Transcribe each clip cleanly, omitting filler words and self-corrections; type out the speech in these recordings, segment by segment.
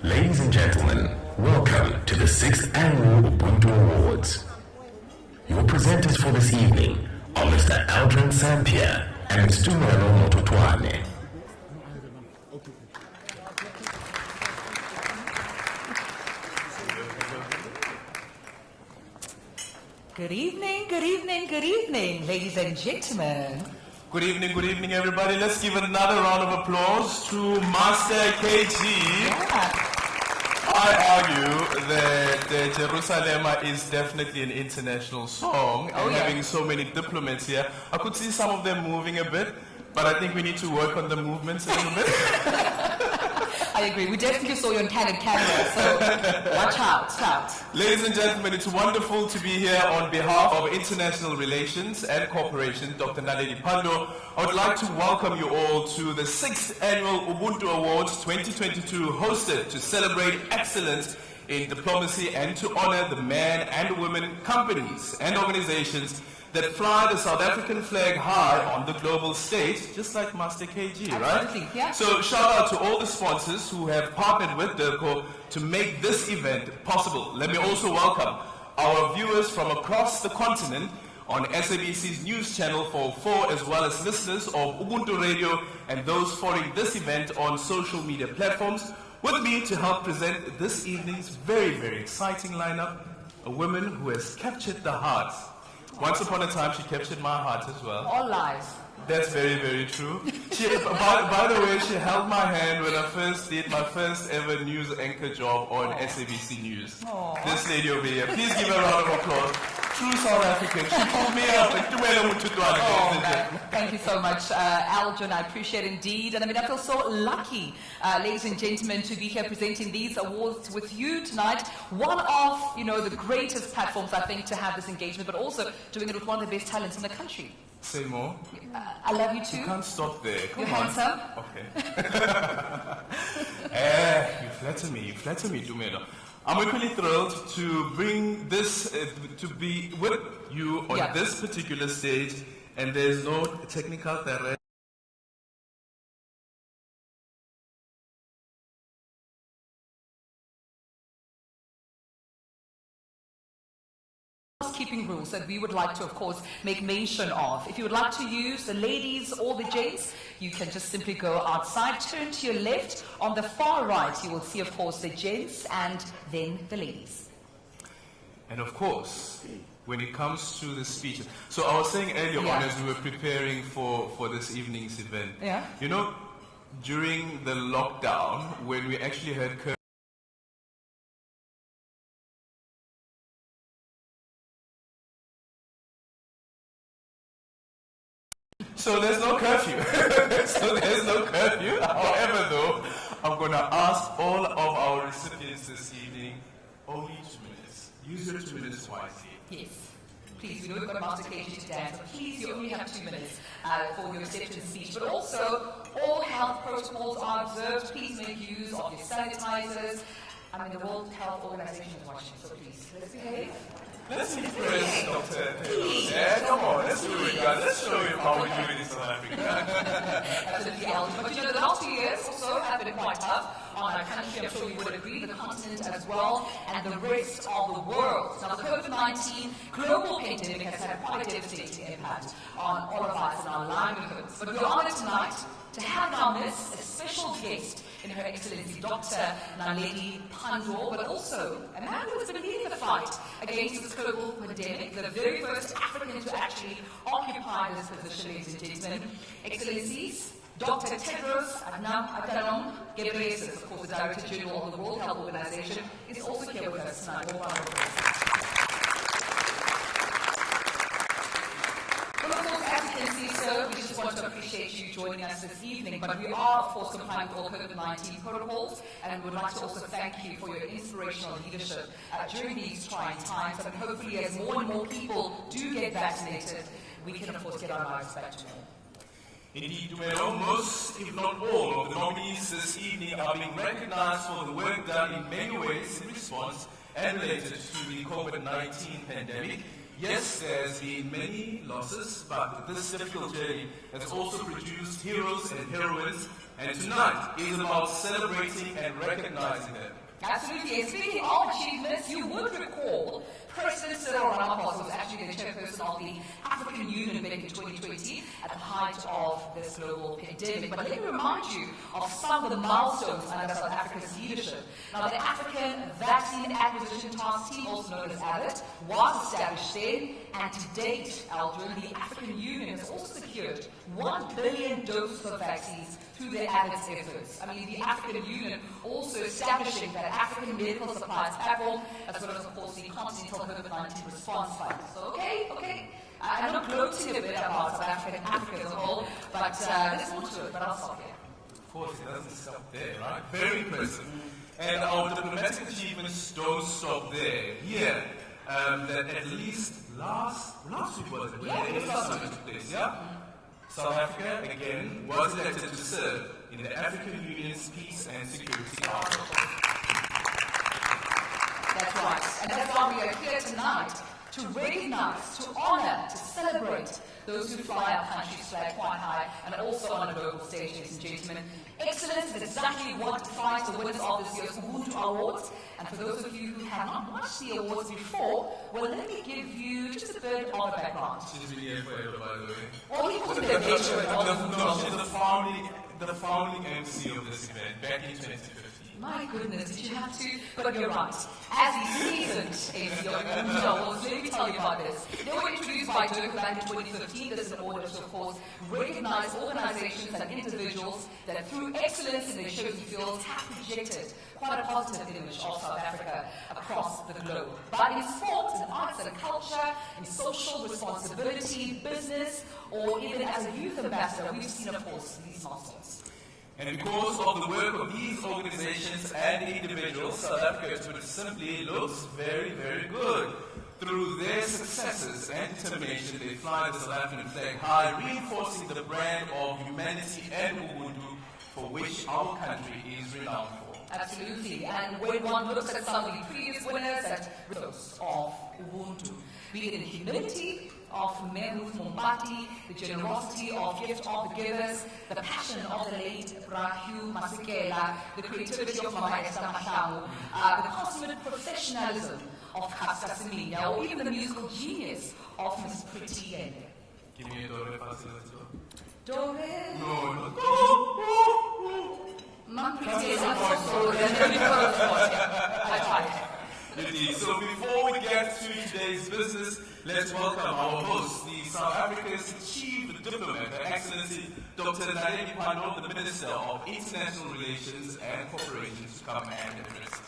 Ladies and gentlemen, welcome to the 6th Annual Ubuntu Awards. Your presenters for this evening are Mr. Aldrin Sampia and Ms. Tumelo Mototwane. Good evening, good evening, good evening, ladies and gentlemen. Good evening, everybody. Let's give another round of applause to Master KG. Yeah. I argue that Jerusalem is definitely an international song, and having so many diplomats here, I could see some of them moving a bit, but I think we need to work on the movements a little bit. I agree. We definitely saw you on candid camera, so watch out. Ladies and gentlemen, it's wonderful to be here on behalf of International Relations and Cooperation, Dr. Naledi Pando. I would like to welcome you all to the 6th Annual Ubuntu Awards 2022, hosted to celebrate excellence in diplomacy and to honor the men and women, companies and organizations that fly the South African flag high on the global stage, just like Master KG, right? Absolutely, yeah. So shout out to all the sponsors who have partnered with DIRCO to make this event possible. Let me also welcome our viewers from across the continent on SABC's news channel 404, as well as listeners of Ubuntu Radio and those following this event on social media platforms. With me to help present this evening's very, very exciting lineup, a woman who has captured the hearts. Once upon a time, she captured my heart as well. All lies. That's very, very true. By the way, she held my hand when I first did my first ever news anchor job on SABC News. Aww. This lady over here. Please give her a round of applause. True South African. She pulled me up and Thank you so much, Aljon. I appreciate it indeed. And I mean, I feel so lucky, ladies and gentlemen, to be here presenting these awards with you tonight. One of, the greatest platforms, I think, to have this engagement, but also doing it with one of the best talents in the country. Say more. I love you too. You can't stop there. You're handsome. Okay. You flatter me, Dumelo. I'm equally thrilled to bring this, to be with you on this particular stage, and there's no technical direct. Housekeeping rules that we would like to, of course, make mention of. If you would like to use the ladies or the gents, you can just simply go outside, turn to your left. On the far right, you will see, of course, the gents and then the ladies. And of course, when it comes to the speeches, so I was saying earlier on as we were preparing for this evening's event, during the lockdown, when we actually had So there's no curfew. However, though, I'm going to ask all of our recipients this evening only 2 minutes. Use your 2 minutes wisely. Yes. Please, we know we've got Master KG to dance, but please, you only have 2 minutes for your acceptance speech. But also, all health protocols are observed. Please make use of your sanitizers. I mean, the World Health Organization is watching, so please, let's behave. Let's impress Dr. Pedro. Yeah, come on, let's do it, guys. Let's show you how we do it in South Africa. Absolutely, Aljon. But the last few years also have been quite tough on our country. I'm sure you would agree, the continent as well, and the rest of the world. Now, the COVID-19 global pandemic has had quite a devastating impact on all of us and our livelihoods. But we're honored tonight to have in our midst a special guest in Her Excellency Dr. Naledi Pandor, but also a man who has been leading the fight against this global pandemic, the very first African to actually occupy this position, ladies and gentlemen. Excellencies, Dr. Tedros Adhanom Ghebreyesus, of course, the Director General of the World Health Organization, is also here with us tonight. Well, of course, as you can see, sir, we just want to appreciate you joining us this evening, but we are, of course, complying with all COVID-19 protocols, and we would like to also thank you for your inspirational leadership during these trying times, and hopefully as more and more people do get vaccinated, we can, of course, get our lives back to normal. Indeed, Dumelo, most, if not all, of the nominees this evening are being recognized for the work done in many ways in response and related to the COVID-19 pandemic. Yes, there's been many losses, but this difficult journey has also produced heroes and heroines, and tonight is about celebrating and recognizing them. Absolutely. And speaking of achievements, you would recall President Cyril Ramaphosa was actually the chairperson of the African Union back in 2020 at the height of this global pandemic. But let me remind you of some of the milestones under South Africa's leadership. Now, the African Vaccine Acquisition Task Team, also known as AVIT, was established then, and to date, Aljon, the African Union has also secured 1 billion doses of vaccines through their AVIT's efforts. I mean, the African Union also establishing that African Medical Supplies Platform, as well as, of course, the Continental COVID-19 Response Fund. So, okay. I'm not gloating a bit about South Africa and Africa as a whole, but there's more to it, but I'll stop here. Of course, it doesn't stop there, right? Very impressive. And our diplomatic achievements don't stop there. Here, that at least last week was it? Yeah? South Africa, again, was elected to serve in the African Union's Peace and Security Council. That's right. And that's why we are here tonight, to recognize, to honor, to celebrate those who fly our country's flag quite high, and also on a global stage, ladies and gentlemen. Excellence is exactly what defines the winners of this year's Ubuntu Awards. And for those of you who have not watched the awards before, well, let me give you just a bit of a background. She's been here forever, by the way. Well, he was a bit of a No, she's the founding MC of this event back in 2015. My goodness, did you have to? But you're right. As the seasoned AC of Ubuntu Awards, let me tell you about this. They were introduced by Dirk back in 2015. This is in order to, of course, recognize organizations and individuals that through excellence in their chosen fields have projected quite a positive image of South Africa across the globe. But in sport, in arts and culture, in social responsibility, business, or even as a youth ambassador, we've seen, of course, these milestones. And because of the work of these organizations and individuals, South Africa, to put it simply, looks very, very good. Through their successes and determination, they fly the South African flag high, reinforcing the brand of humanity and Ubuntu for which our country is renowned for. Absolutely. And when one looks at some of the previous winners at results of Ubuntu, be it in humility of Meruth Mombati, the generosity of gift of the givers, the passion of the late Brahu Masekela, the creativity of Mama Esther Mahlangu, the consummate professionalism of Kasta Siminya, or even the musical genius of Miss Pretty Yende. Give me a Dore facility. Dore? No. Mom Pretty is also I tried. Indeed. So before we get to today's business, let's welcome our host, the South Africa's Chief Diplomat, Her Excellency Dr. Naledi Pandor, the Minister of International Relations and Cooperation, to come and address us.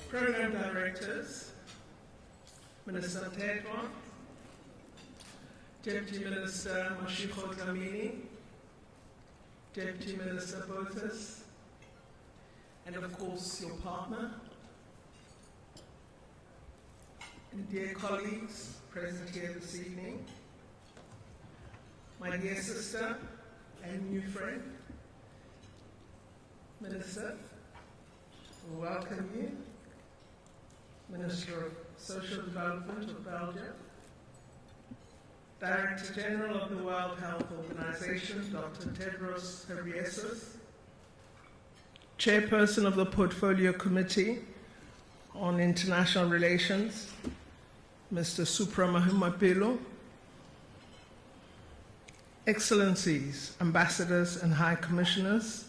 Program Directors, Minister Tedwa, Deputy Minister Mashiko Dlamini, Deputy Minister Bothas, and of course your partner, and dear colleagues present here this evening, my dear sister and new friend, Minister, we welcome you. Minister of Social Development of Belgium, Director General of the World Health Organization, Dr. Tedros Ghebreyesus, Chairperson of the Portfolio Committee on International Relations, Mr. Supra Mahumapelo, Excellencies, Ambassadors and High Commissioners,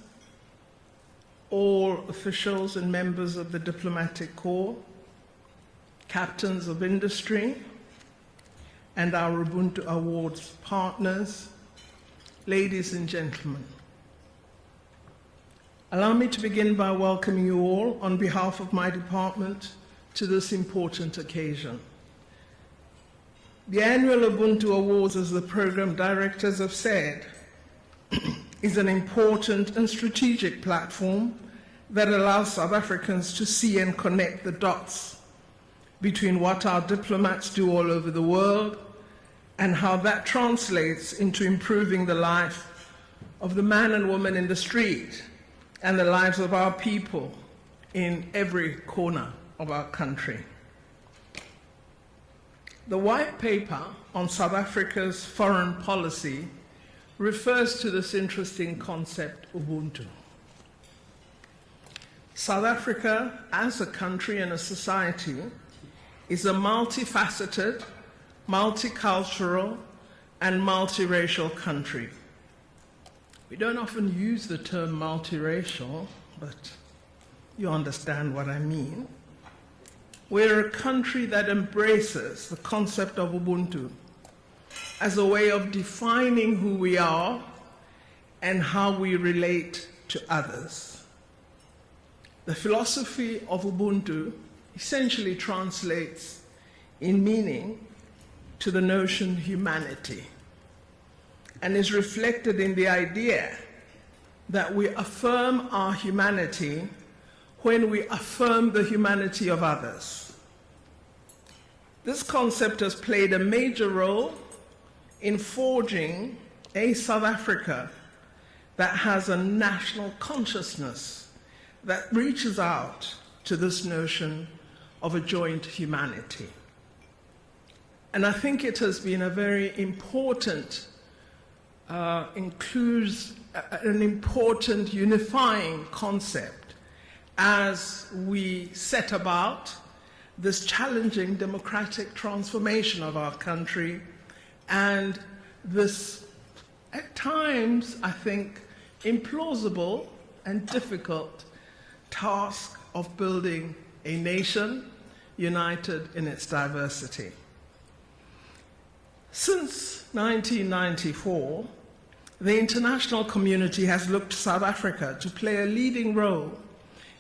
all officials and members of the Diplomatic Corps, captains of industry, and our Ubuntu Awards partners, ladies and gentlemen. Allow me to begin by welcoming you all on behalf of my department to this important occasion. The annual Ubuntu Awards, as the program directors have said, is an important and strategic platform that allows South Africans to see and connect the dots between what our diplomats do all over the world and how that translates into improving the life of the man and woman in the street and the lives of our people in every corner of our country. The white paper on South Africa's foreign policy refers to this interesting concept, Ubuntu. South Africa, as a country and a society, is a multifaceted, multicultural, and multiracial country. We don't often use the term multiracial, but you understand what I mean. We're a country that embraces the concept of Ubuntu as a way of defining who we are and how we relate to others. The philosophy of Ubuntu essentially translates in meaning to the notion humanity and is reflected in the idea that we affirm our humanity when we affirm the humanity of others. This concept has played a major role in forging a South Africa that has a national consciousness that reaches out to this notion of a joint humanity. And I think it has been a very important, an important unifying concept as we set about this challenging democratic transformation of our country and this, at times, I think, implausible and difficult task of building a nation united in its diversity. Since 1994, the international community has looked to South Africa to play a leading role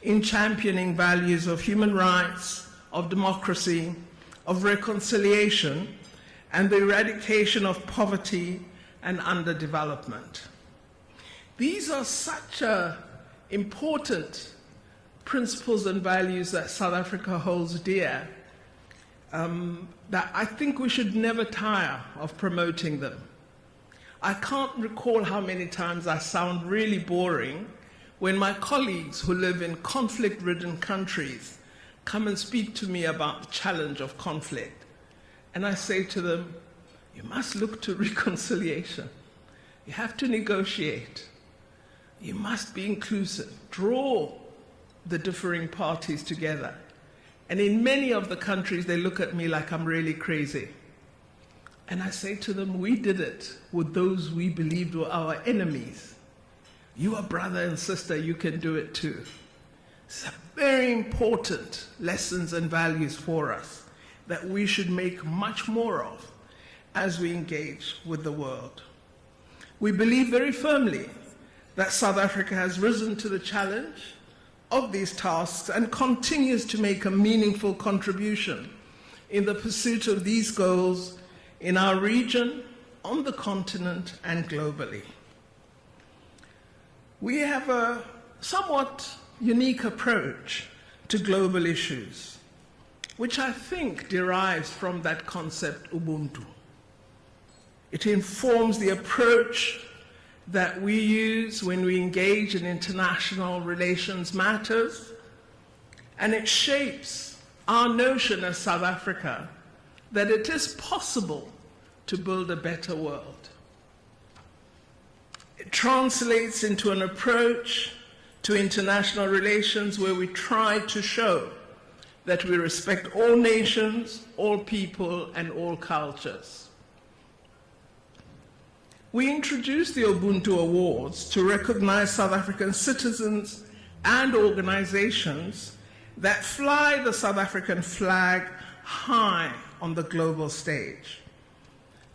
in championing values of human rights, of democracy, of reconciliation, and the eradication of poverty and underdevelopment. These are such important principles and values that South Africa holds dear that I think we should never tire of promoting them. I can't recall how many times I sound really boring when my colleagues who live in conflict-ridden countries come and speak to me about the challenge of conflict. And I say to them, you must look to reconciliation. You have to negotiate. You must be inclusive. Draw the differing parties together. And in many of the countries, they look at me like I'm really crazy. And I say to them, we did it with those we believed were our enemies. You are brother and sister, you can do it too. It's a very important lessons and values for us that we should make much more of as we engage with the world. We believe very firmly that South Africa has risen to the challenge of these tasks and continues to make a meaningful contribution in the pursuit of these goals in our region, on the continent, and globally. We have a somewhat unique approach to global issues, which I think derives from that concept Ubuntu. It informs the approach that we use when we engage in international relations matters, and it shapes our notion as South Africa that it is possible to build a better world. It translates into an approach to international relations where we try to show that we respect all nations, all people, and all cultures. We introduced the Ubuntu Awards to recognize South African citizens and organizations that fly the South African flag high on the global stage.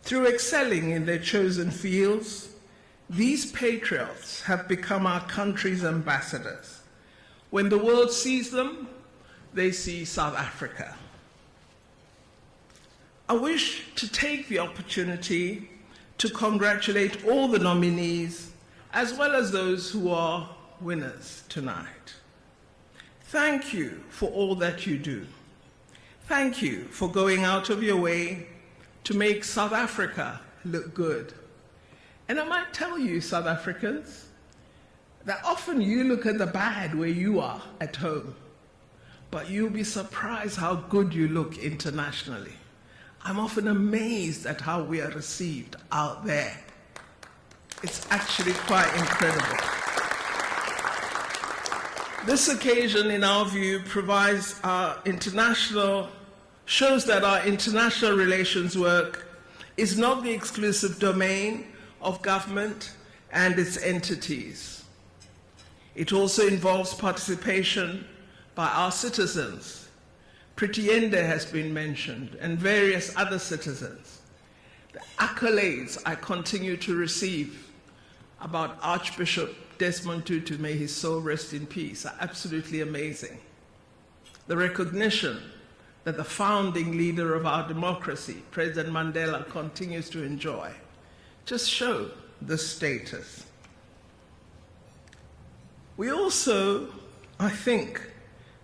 Through excelling in their chosen fields, these patriots have become our country's ambassadors. When the world sees them, they see South Africa. I wish to take the opportunity to congratulate all the nominees, as well as those who are winners tonight. Thank you for all that you do. Thank you for going out of your way to make South Africa look good. And I might tell you, South Africans, that often you look at the bad where you are at home, but you'll be surprised how good you look internationally. I'm often amazed at how we are received out there. It's actually quite incredible. This occasion, in our view, shows that our international relations work is not the exclusive domain of government and its entities. It also involves participation by our citizens. Pretiende has been mentioned, and various other citizens. The accolades I continue to receive about Archbishop Desmond Tutu, may his soul rest in peace, are absolutely amazing. The recognition that the founding leader of our democracy, President Mandela, continues to enjoy, just show the status. We also, I think,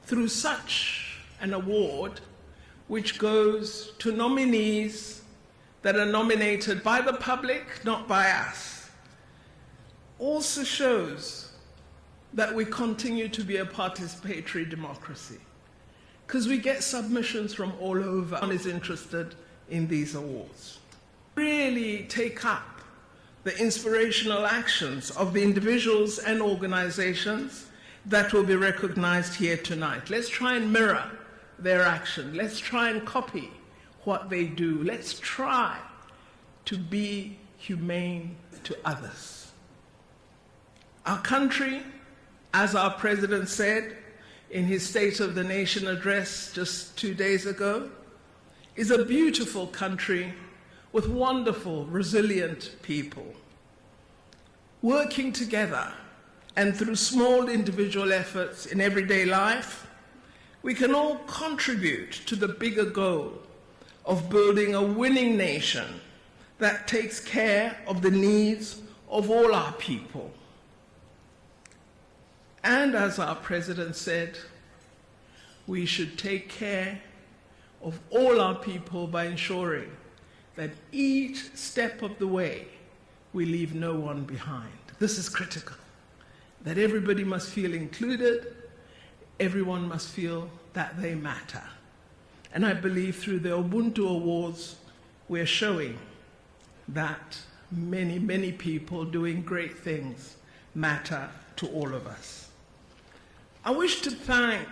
through such an award, which goes to nominees that are nominated by the public, not by us, also shows that we continue to be a participatory democracy, because we get submissions from all over. One is interested in these awards. Really take up the inspirational actions of the individuals and organizations that will be recognized here tonight. Let's try and mirror their action. Let's try and copy what they do. Let's try to be humane to others. Our country, as our president said in his State of the Nation address just 2 days ago, is a beautiful country with wonderful, resilient people. Working together and through small individual efforts in everyday life, we can all contribute to the bigger goal of building a winning nation that takes care of the needs of all our people. And as our president said, we should take care of all our people by ensuring that each step of the way we leave no one behind. This is critical, that everybody must feel included, everyone must feel that they matter. And I believe through the Ubuntu Awards, we're showing that many, many people doing great things matter to all of us. I wish to thank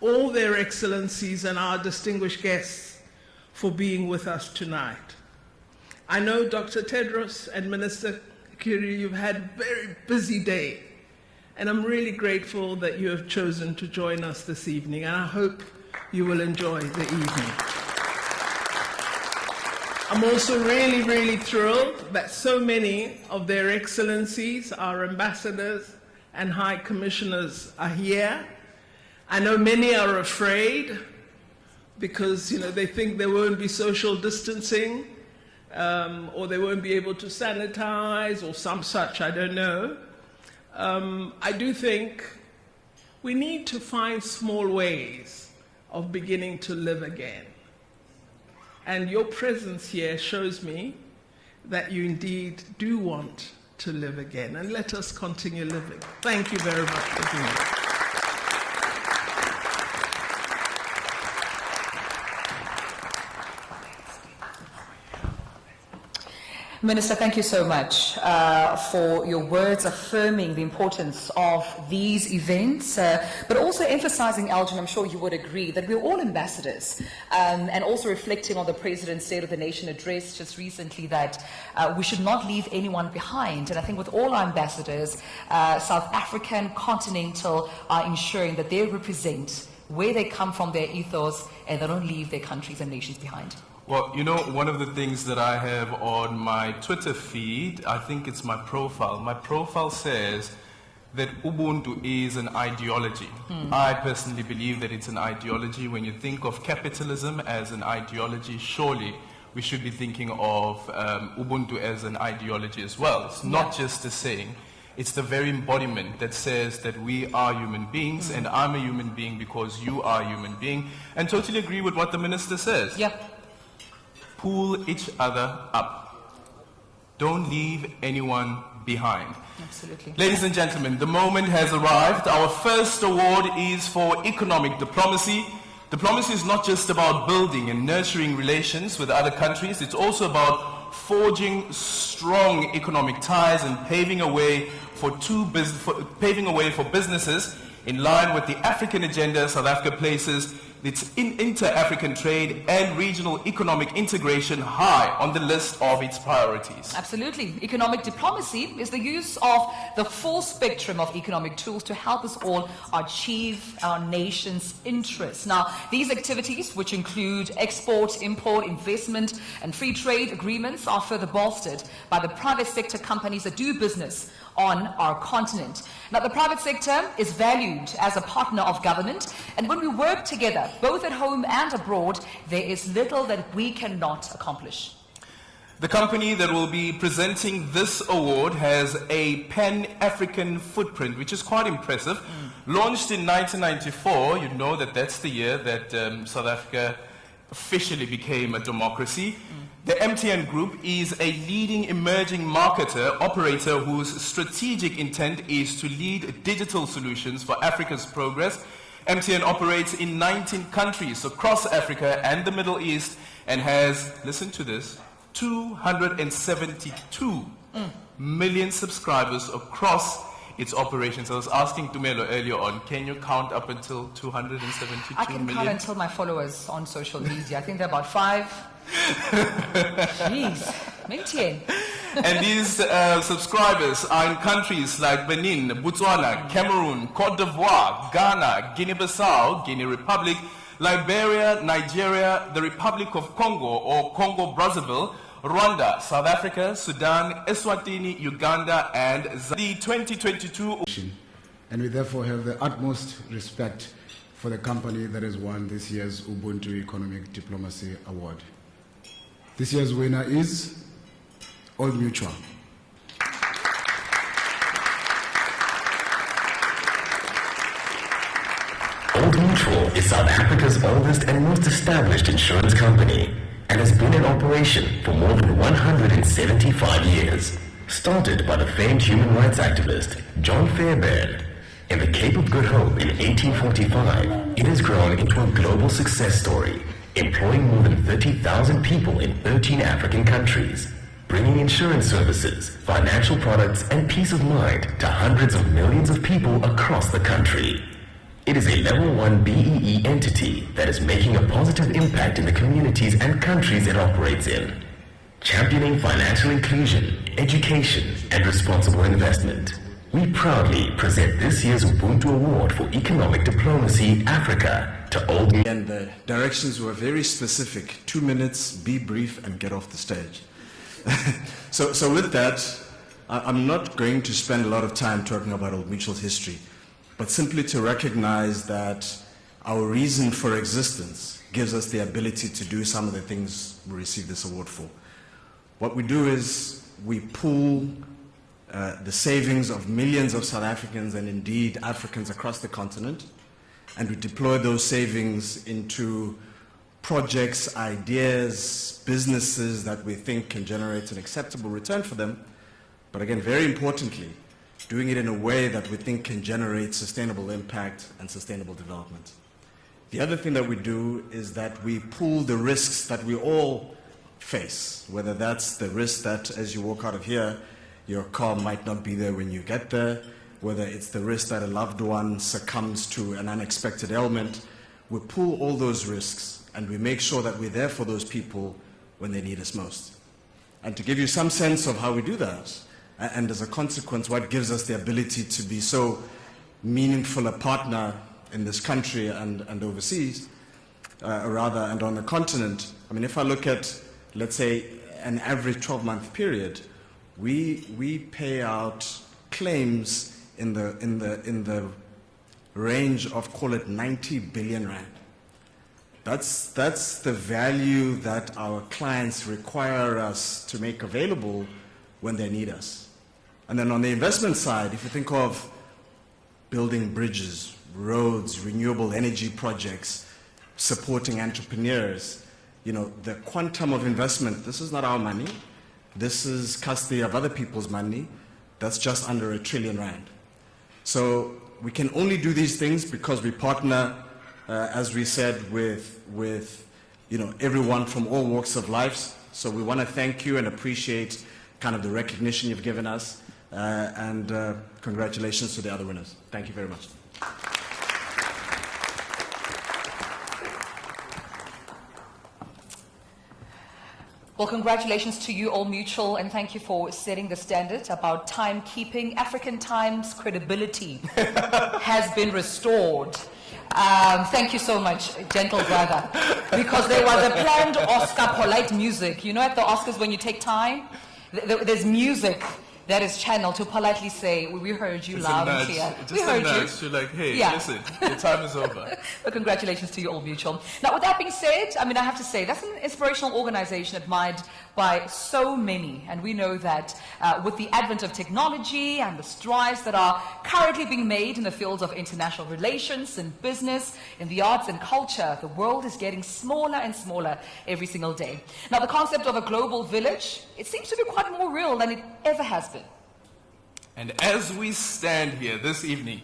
all their excellencies and our distinguished guests for being with us tonight. I know Dr. Tedros and Minister Kiri, you've had a very busy day, and I'm really grateful that you have chosen to join us this evening, and I hope you will enjoy the evening. I'm also really, really thrilled that so many of their excellencies, our ambassadors and high commissioners, are here. I know many are afraid because they think there won't be social distancing, or they won't be able to sanitize or some such, I don't know. I do think we need to find small ways of beginning to live again. And your presence here shows me that you indeed do want to live again. And let us continue living. Thank you very much for being here. Minister, thank you so much for your words affirming the importance of these events, but also emphasizing, Elgin, I'm sure you would agree, that we're all ambassadors, and also reflecting on the President's State of the Nation address just recently that we should not leave anyone behind. And I think with all our ambassadors, South African, continental, are ensuring that they represent where they come from, their ethos, and they don't leave their countries and nations behind. Well, one of the things that I have on my Twitter feed, I think it's my profile. My profile says that Ubuntu is an ideology. I personally believe that it's an ideology. When you think of capitalism as an ideology, surely we should be thinking of Ubuntu as an ideology as well. It's not just a saying. It's the very embodiment that says that we are human beings, and I'm a human being because you are a human being, and totally agree with what the minister says. Yeah. Pull each other up. Don't leave anyone behind. Absolutely. Ladies and gentlemen, the moment has arrived. Our first award is for economic diplomacy. Diplomacy is not just about building and nurturing relations with other countries. It's also about forging strong economic ties and paving a way for businesses in line with the African agenda. South Africa places its inter-African trade and regional economic integration high on the list of its priorities. Absolutely. Economic diplomacy is the use of the full spectrum of economic tools to help us all achieve our nation's interests. Now, these activities, which include export, import, investment, and free trade agreements, are further bolstered by the private sector companies that do business on our continent. Now, the private sector is valued as a partner of government, and when we work together, both at home and abroad, there is little that we cannot accomplish. The company that will be presenting this award has a pan-African footprint, which is quite impressive. Launched in 1994, you know that's the year that South Africa officially became a democracy. The MTN Group is a leading emerging marketer, operator whose strategic intent is to lead digital solutions for Africa's progress. MTN operates in 19 countries across Africa and the Middle East and has, listen to this, 272 million subscribers across its operations. I was asking Tumelo earlier on, can you count up until 272 I can million? count until my followers on social media. I think they're about 5. Jeez, maybe 10. And these subscribers are in countries like Benin, Botswana, Cameroon, Cote d'Ivoire, Ghana, Guinea-Bissau, Guinea Republic, Liberia, Nigeria, the Republic of Congo or Congo-Brazzaville, Rwanda, South Africa, Sudan, Eswatini, Uganda, and the 2022. And we therefore have the utmost respect for the company that has won this year's Ubuntu Economic Diplomacy Award. This year's winner is Old Mutual. Old Mutual is South Africa's oldest and most established insurance company and has been in operation for more than 175 years. Started by the famed human rights activist John Fairbairn in the Cape of Good Hope in 1845, it has grown into a global success story, employing more than 30,000 people in 13 African countries, bringing insurance services, financial products, and peace of mind to hundreds of millions of people across the country. It is a Level 1 BEE entity that is making a positive impact in the communities and countries it operates in, championing financial inclusion, education, and responsible investment. We proudly present this year's Ubuntu Award for Economic Diplomacy Africa to Old Mutual. And the directions were very specific. 2 minutes, be brief, and get off the stage. So with that, I'm not going to spend a lot of time talking about Old Mutual's history, but simply to recognize that our reason for existence gives us the ability to do some of the things we receive this award for. What we do is we pool the savings of millions of South Africans and indeed Africans across the continent, and we deploy those savings into projects, ideas, businesses that we think can generate an acceptable return for them, but again, very importantly, doing it in a way that we think can generate sustainable impact and sustainable development. The other thing that we do is that we pool the risks that we all face, whether that's the risk that as you walk out of here, your car might not be there when you get there, whether it's the risk that a loved one succumbs to an unexpected ailment. We pool all those risks and we make sure that we're there for those people when they need us most. And to give you some sense of how we do that, and as a consequence, what gives us the ability to be so meaningful a partner in this country and overseas, and on the continent. I mean, if I look at, let's say, an average 12-month period, we pay out claims in the range of, call it, 90 billion rand. That's the value that our clients require us to make available when they need us. And then on the investment side, if you think of building bridges, roads, renewable energy projects, supporting entrepreneurs, you know, the quantum of investment, this is not our money. This is custody of other people's money. That's just under R1 trillion. So we can only do these things because we partner, as we said, with you know, everyone from all walks of life. So we want to thank you and appreciate kind of the recognition you've given us, and congratulations to the other winners. Thank you very much. Well, congratulations to you, Old Mutual, and thank you for setting the standard about timekeeping. African Time's credibility has been restored. Thank you so much, gentle brother, because there was a planned Oscar polite music. You know, at the Oscars, when you take time, there's music that is channeled to politely say, we heard you loud and clear. We heard you. You're like, hey, listen, your time is over. But congratulations to you, Old Mutual. Now, with that being said, I mean, I have to say, that's an inspirational organization admired by so many. And we know that with the advent of technology and the strides that are currently being made in the fields of international relations and business, in the arts and culture, the world is getting smaller and smaller every single day. Now, the concept of a global village, it seems to be quite more real than it ever has been. And as we stand here this evening,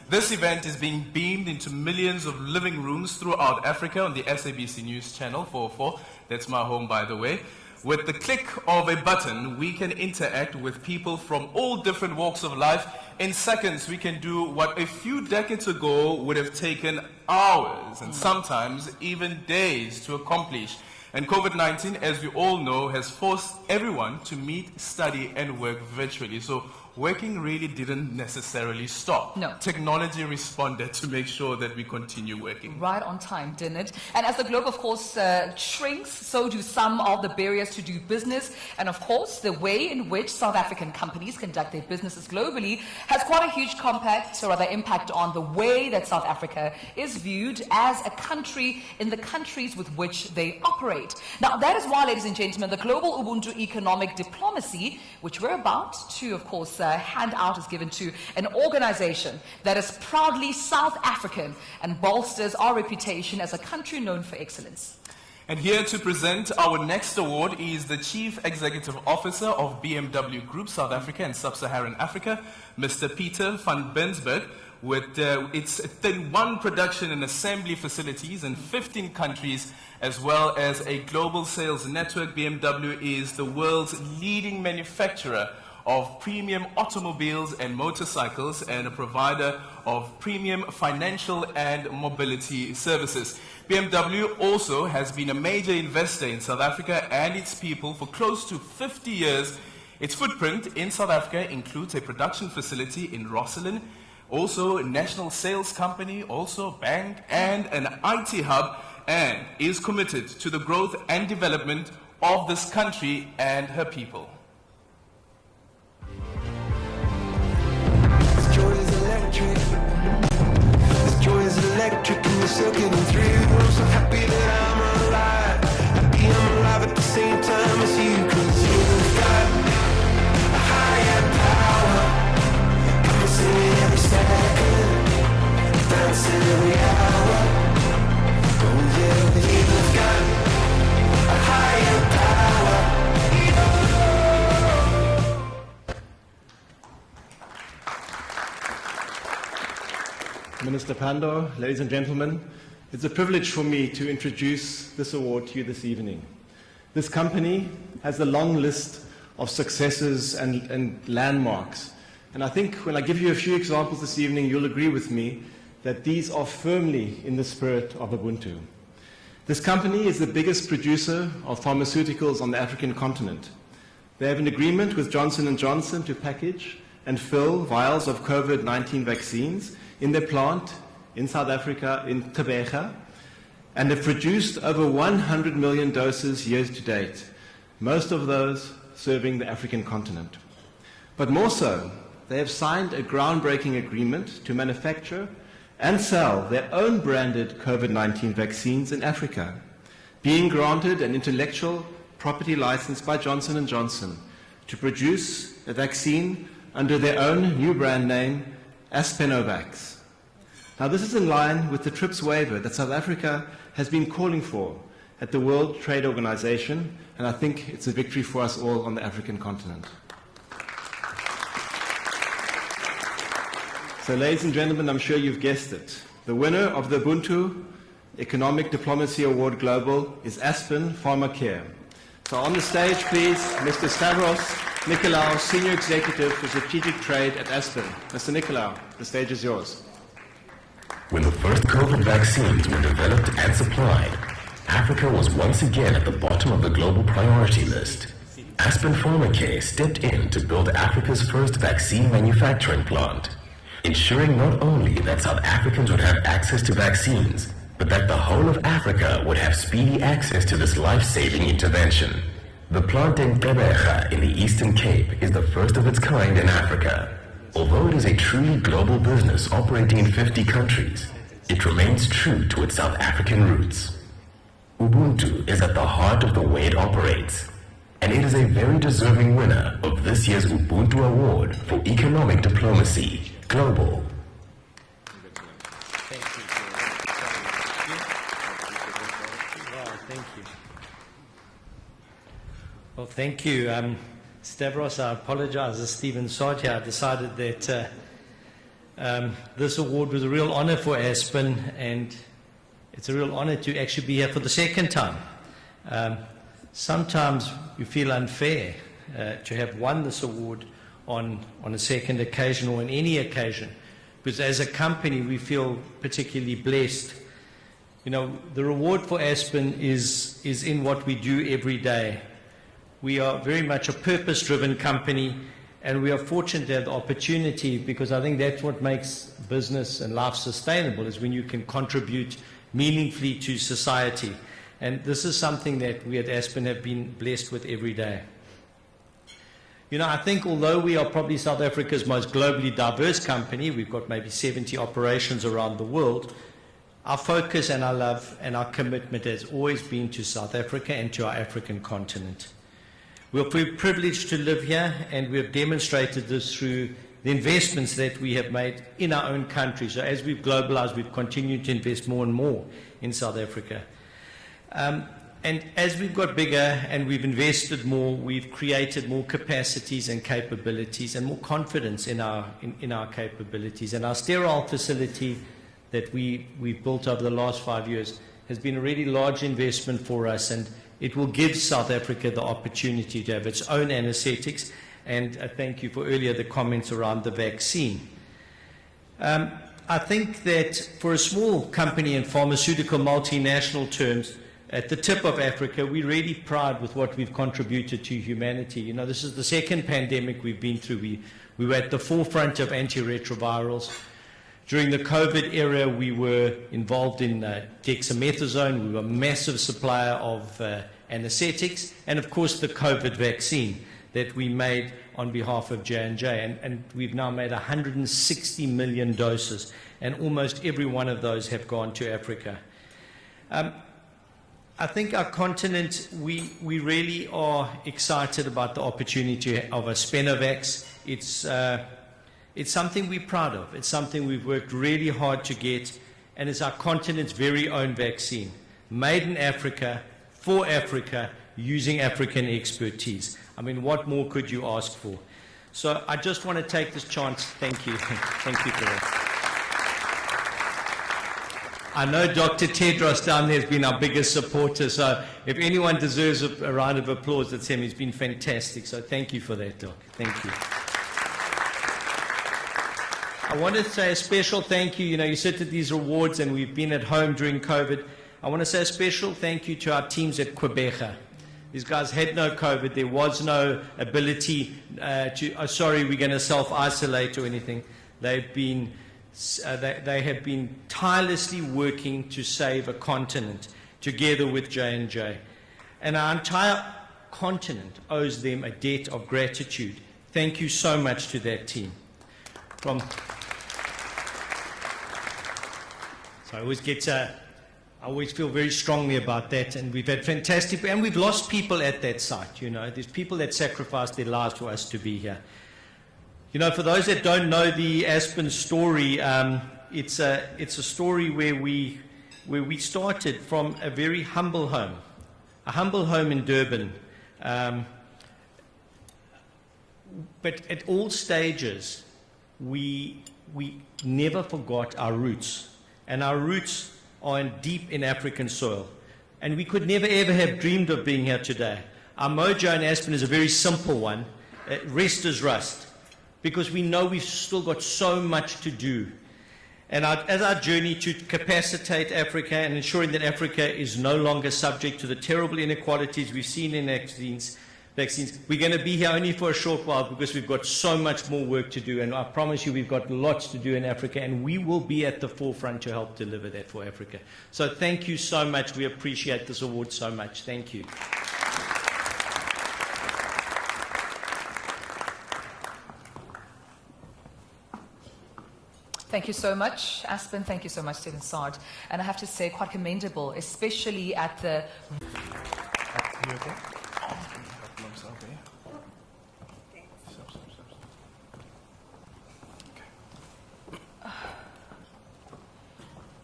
this event is being beamed into millions of living rooms throughout Africa on the SABC News channel 404. That's my home, by the way. With the click of a button, we can interact with people from all different walks of life. In seconds, we can do what a few decades ago would have taken hours and sometimes even days to accomplish. And COVID-19, as we all know, has forced everyone to meet, study, and work virtually. So working really didn't necessarily stop. No. Technology responded to make sure that we continue working. Right on time, didn't it? And as the globe, of course, shrinks, so do some of the barriers to do business. And of course, the way in which South African companies conduct their businesses globally has quite a huge impact on the way that South Africa is viewed as a country in the countries with which they operate. Now, that is why, ladies and gentlemen, the Global Ubuntu Economic Diplomacy, which we're about to, of course, hand out, is given to an organization that is proudly South African and bolsters our reputation as a country known for excellence. And here to present our next award is the Chief Executive Officer of BMW Group South Africa and Sub-Saharan Africa, Mr. Peter van Bensberg. With its 31 production and assembly facilities in 15 countries, as well as a global sales network, BMW is the world's leading manufacturer of premium automobiles and motorcycles and a provider of premium financial and mobility services. BMW also has been a major investor in South Africa and its people for close to 50 years. Its footprint in South Africa includes a production facility in Rosslyn, also a national sales company, also a bank and an IT hub, and is committed to the growth and development of this country and her people. This joy is electric and we're still getting through. I'm so happy that I'm alive. Happy I'm alive at the same time as you. 'Cause you've got a higher power. I'm singing every second, dancing every hour. Oh yeah, you've got a higher power. Minister Pandor, ladies and gentlemen, it's a privilege for me to introduce this award to you this evening. This company has a long list of successes and landmarks. And I think when I give you a few examples this evening, you'll agree with me that these are firmly in the spirit of Ubuntu. This company is the biggest producer of pharmaceuticals on the African continent. They have an agreement with Johnson & Johnson to package and fill vials of COVID-19 vaccines in their plant in South Africa, in Tebega, and have produced over 100 million doses year to date, most of those serving the African continent. But more so, they have signed a groundbreaking agreement to manufacture and sell their own branded COVID-19 vaccines in Africa, being granted an intellectual property license by Johnson & Johnson to produce a vaccine under their own new brand name, Aspenovax. Now, this is in line with the TRIPS waiver that South Africa has been calling for at the World Trade Organization, and I think it's a victory for us all on the African continent. So, ladies and gentlemen, I'm sure you've guessed it. The winner of the Ubuntu Economic Diplomacy Award Global is Aspen Pharmacare. So on the stage, please, Mr. Stavros Nicolaou, Senior Executive for Strategic Trade at Aspen. Mr. Nicolaou, the stage is yours. When the first COVID vaccines were developed and supplied, Africa was once again at the bottom of the global priority list. Aspen Pharmacare stepped in to build Africa's first vaccine manufacturing plant, ensuring not only that South Africans would have access to vaccines, but that the whole of Africa would have speedy access to this life-saving intervention. The plant in Tebega in the Eastern Cape is the first of its kind in Africa. Although it is a truly global business operating in 50 countries, it remains true to its South African roots. Ubuntu is at the heart of the way it operates, and it is a very deserving winner of this year's Ubuntu Award for Economic Diplomacy, Global. Well, thank you. Stavros, I apologize. As Stephen Sard here, I decided that this award was a real honor for Aspen, and it's a real honor to actually be here for the second time. Sometimes you feel unfair to have won this award on a second occasion or on any occasion, because as a company we feel particularly blessed. You know, the reward for Aspen is in what we do every day. We are very much a purpose-driven company, and we are fortunate to have the opportunity, because I think that's what makes business and life sustainable, is when you can contribute meaningfully to society. And this is something that we at Aspen have been blessed with every day. You know, I think although we are probably South Africa's most globally diverse company, we've got maybe 70 operations around the world, our focus and our love and our commitment has always been to South Africa and to our African continent. We're very privileged to live here, and we have demonstrated this through the investments that we have made in our own country. So as we've globalized, we've continued to invest more and more in South Africa. And as we've got bigger and we've invested more, we've created more capacities and capabilities and more confidence in our capabilities. And our sterile facility that we've built over the last 5 years has been a really large investment for us, and it will give South Africa the opportunity to have its own anesthetics. And thank you for earlier the comments around the vaccine. I think that for a small company in pharmaceutical multinational terms, at the tip of Africa, we're really proud with what we've contributed to humanity. You know, this is the second pandemic we've been through. We were at the forefront of antiretrovirals. During the COVID era, we were involved in dexamethasone. We were a massive supplier of anesthetics, and of course the COVID vaccine that we made on behalf of J&J. And we've now made 160 million doses, and almost every one of those have gone to Africa. I think our continent, we really are excited about the opportunity of a Spenovax. It's something we're proud of. It's something we've worked really hard to get, and it's our continent's very own vaccine, made in Africa, for Africa, using African expertise. I mean, what more could you ask for? So I just want to take this chance. Thank you. Thank you for that. I know Dr. Tedros down there has been our biggest supporter, so if anyone deserves a round of applause, it's him. He's been fantastic, so thank you for that, Doc. Thank you. I want to say a special thank you. You know, you sit at these awards, and we've been at home during COVID. I want to say a special thank you to our teams at Quebeca. These guys had no COVID. There was no ability sorry, we're going to self-isolate or anything. They've been they have been tirelessly working to save a continent together with J&J. And our entire continent owes them a debt of gratitude. Thank you so much to that team. So I always feel very strongly about that, and we've had fantastic, and we've lost people at that site. You know, there's people that sacrificed their lives for us to be here. You know, for those that don't know the Aspen story, it's a story where we started from a very humble home in Durban. But at all stages, we never forgot our roots, and our roots are deep in African soil. And we could never ever have dreamed of being here today. Our mojo in Aspen is a very simple one. Rest is rust. Because we know we've still got so much to do. And as our journey to capacitate Africa and ensuring that Africa is no longer subject to the terrible inequalities we've seen in vaccines, we're going to be here only for a short while because we've got so much more work to do. And I promise you, we've got lots to do in Africa, and we will be at the forefront to help deliver that for Africa. So thank you so much. We appreciate this award so much. Thank you. Thank you so much, Aspen. Thank you so much, Stephen Sard. And I have to say, quite commendable, especially at the... You okay?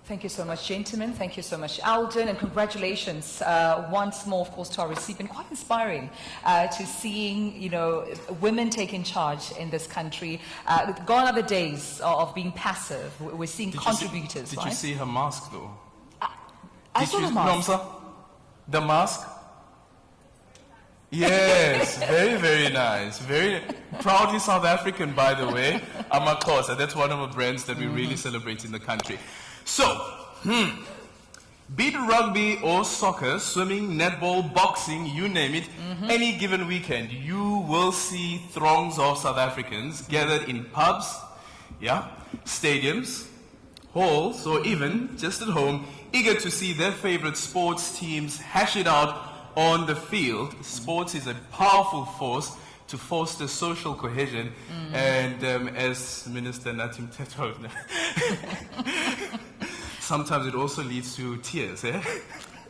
Thank you so much, gentlemen. Thank you so much, Alden, and congratulations once more, of course, to our recipient. Quite inspiring to seeing, you know, women taking charge in this country. Gone are the days of being passive. We're seeing contributors. Did you see her mask, though? I saw the mask. Nomsa? The mask? Yes, very, very nice. Very proudly South African, by the way. Amakosa, that's one of the brands that we really celebrate in the country. So, be it rugby or soccer, swimming, netball, boxing, you name it, any given weekend, you will see throngs of South Africans gathered in pubs, stadiums, halls, or even just at home, eager to see their favorite sports teams hash it out on the field. Sports is a powerful force to foster social cohesion, and as Minister Natim told, sometimes it also leads to tears.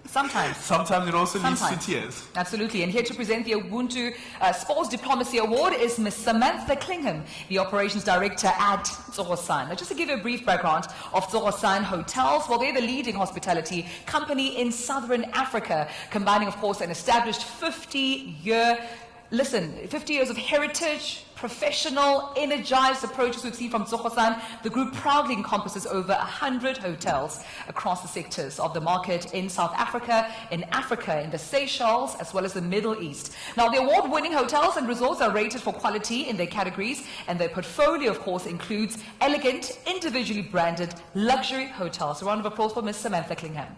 Sometimes. Sometimes it also leads to tears. Absolutely. And here to present the Ubuntu Sports Diplomacy Award is Ms. Samantha Clingham, the Operations Director at Tsogosan. Now, just to give you a brief background of Tsogosan Hotels, well, they're the leading hospitality company in Southern Africa, combining, of course, an established 50 years of heritage, professional, energized approaches we've seen from Tsogosan. The group proudly encompasses over 100 hotels across the sectors of the market in South Africa, in the Seychelles, as well as the Middle East. Now, the award-winning hotels and resorts are rated for quality in their categories, and their portfolio, of course, includes elegant, individually branded luxury hotels. A round of applause for Ms. Samantha Clingham.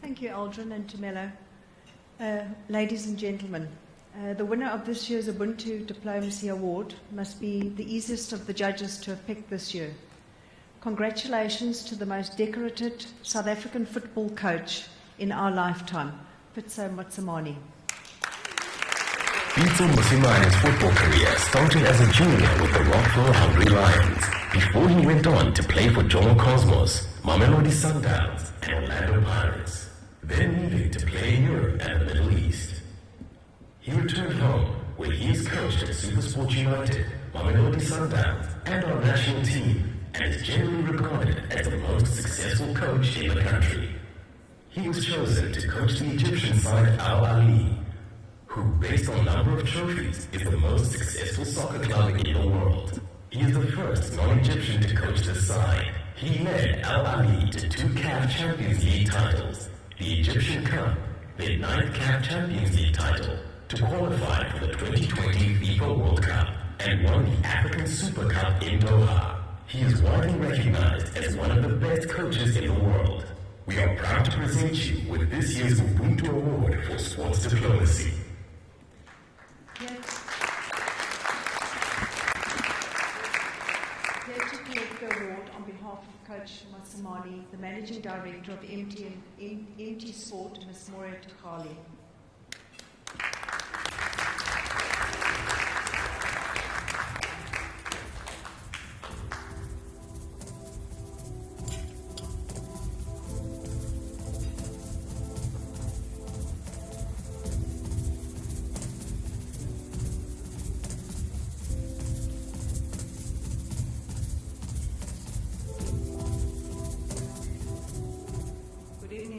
Thank you, Aldrin and Tumelo. Ladies and gentlemen, the winner of this year's Ubuntu Diplomacy Award must be the easiest of the judges to have picked this year. Congratulations to the most decorated South African football coach in our lifetime, Pitso Motsamani. Pitso Motsamani's football career started as a junior with the Rockville Hungry Lions, before he went on to play for Jomo Cosmos, Mamelodi Sundowns, and Orlando Pirates, then moving to play in Europe and the Middle East. He returned home, where he is coached at Supersport United, Mamelodi Sundowns, and our national team, and is generally regarded as the most successful coach in the country. He was chosen to coach the Egyptian side Al Ahly, who, based on number of trophies, is the most successful soccer club in the world. He is the first non-Egyptian to coach the side. He led Al Ahly to 2 CAF Champions League titles, the Egyptian Cup, their 9th CAF Champions League title, to qualify for the 2020 FIFA World Cup, and won the African Super Cup in Doha. He is widely recognized as one of the best coaches in the world. We are proud to present you with this year's Ubuntu Award for Sports Diplomacy. Here to collect the award on behalf of Coach Motsamani, the Managing Director of MT Sport, Ms. Moria Takali.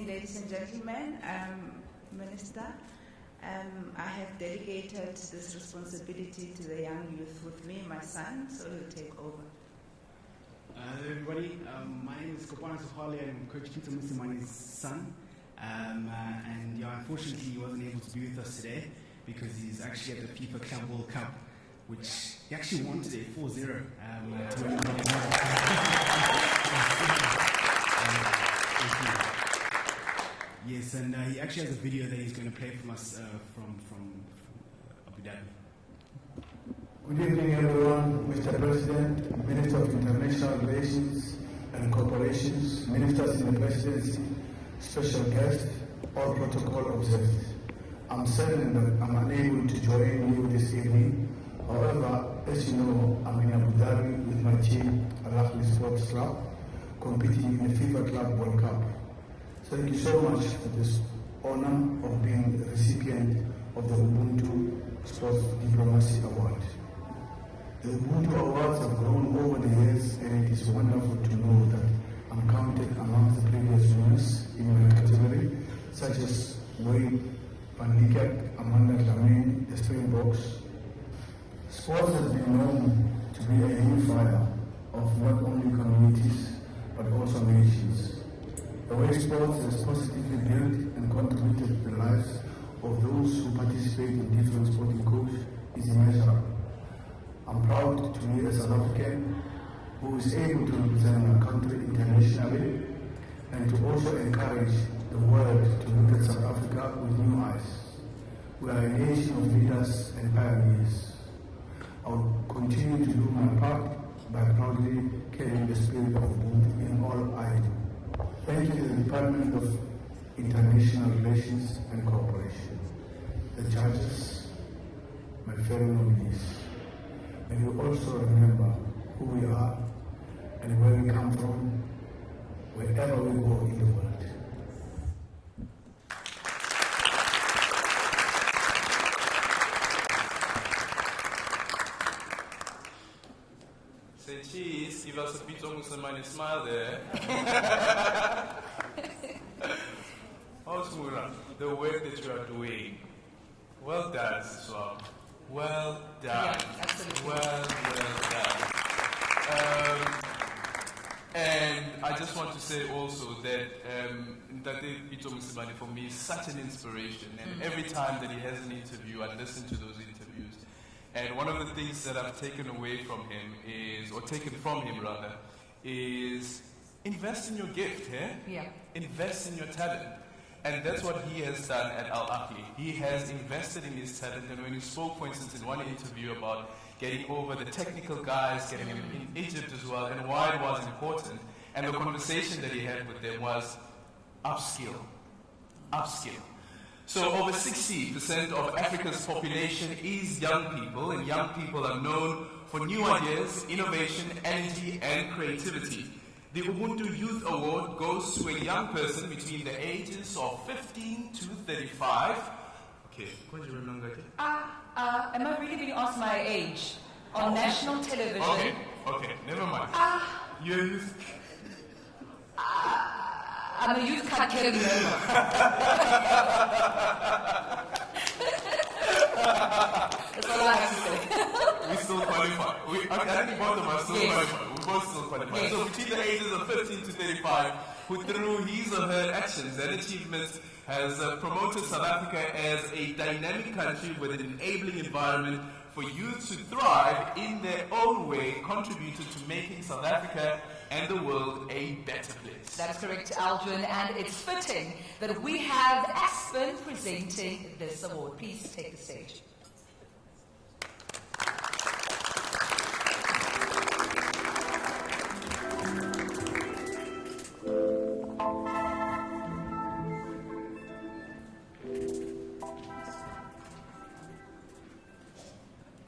Ladies and gentlemen, Minister, I have dedicated this responsibility to the young youth with me, my son, so he'll take over. Hello everybody, my name is Kopana Sohali, I'm Coach Pitso Motsamani's son, and unfortunately he wasn't able to be with us today because he's actually at the FIFA Club World Cup, which he actually won today 4-0 to win Yes, and he actually has a video that he's going to play from us from Abu Dhabi. Good evening, everyone. Mr. President, Minister of International Relations and Corporations, Ministers in the Presidency, special guests, all protocol observed. I'm certain that I'm unable to join you this evening. However, as you know, I'm in Abu Dhabi with my team, Al Ahly Sports Club, competing in the FIFA Club World Cup. Thank you so much for this honor of being the recipient of the Ubuntu Sports Diplomacy Award. The Ubuntu Awards have grown over the years, and it is wonderful to know that I'm counted amongst the previous winners in my category, such as Wayne Van Niekerk, Amanda Clamine, the Springboks. Sports has been known to be a unifier of not only communities, but also nations. The way sports has positively built and contributed to the lives of those who participate in different sporting codes is immeasurable. I'm proud to be a South African who is able to represent my country internationally and to also encourage the world to look at South Africa with new eyes. We are a nation of leaders and pioneers. I will continue to do my part by proudly carrying the spirit of Ubuntu in all I do. Thank you to the Department of International Relations and Cooperation, the judges, my fellow nominees. And we also remember who we are and where we come from, wherever we go in the world. Say cheese, give us a bit almost a minus smile there. Osmura, the work that you are doing. Well done, Siswa. Well done. Yeah, absolutely. Well done. And I just want to say also that Ntate Pito Musimani for me is such an inspiration. And every time that he has an interview, I listen to those interviews. And one of the things that I've taken away from him is, or taken from him rather, is invest in your gift, Yeah. Invest in your talent. And that's what he has done at Al Ahly. He has invested in his talent, and when he spoke, for instance, in one interview about getting over the technical guys, getting him in Egypt as well, and why it was important, and the conversation that he had with them was upskill. So over 60% of Africa's population is young people, and young people are known for new ideas, innovation, energy, and creativity. The Ubuntu Youth Award goes to a young person between the ages of 15 to 35. Okay, Am I really being asked my age on national television? Okay, never mind. You're a youth. I'm a youth card carrying member. That's all I have to say. We still qualify. I think both of us still qualify. We both still qualify. Yes. So between the ages of 15 to 35, who through his or her actions and achievements has promoted South Africa as a dynamic country with an enabling environment for youth to thrive in their own way, contributed to making South Africa and the world a better place. That is correct, Aldrin, and it's fitting that we have Aspen presenting this award. Please take the stage.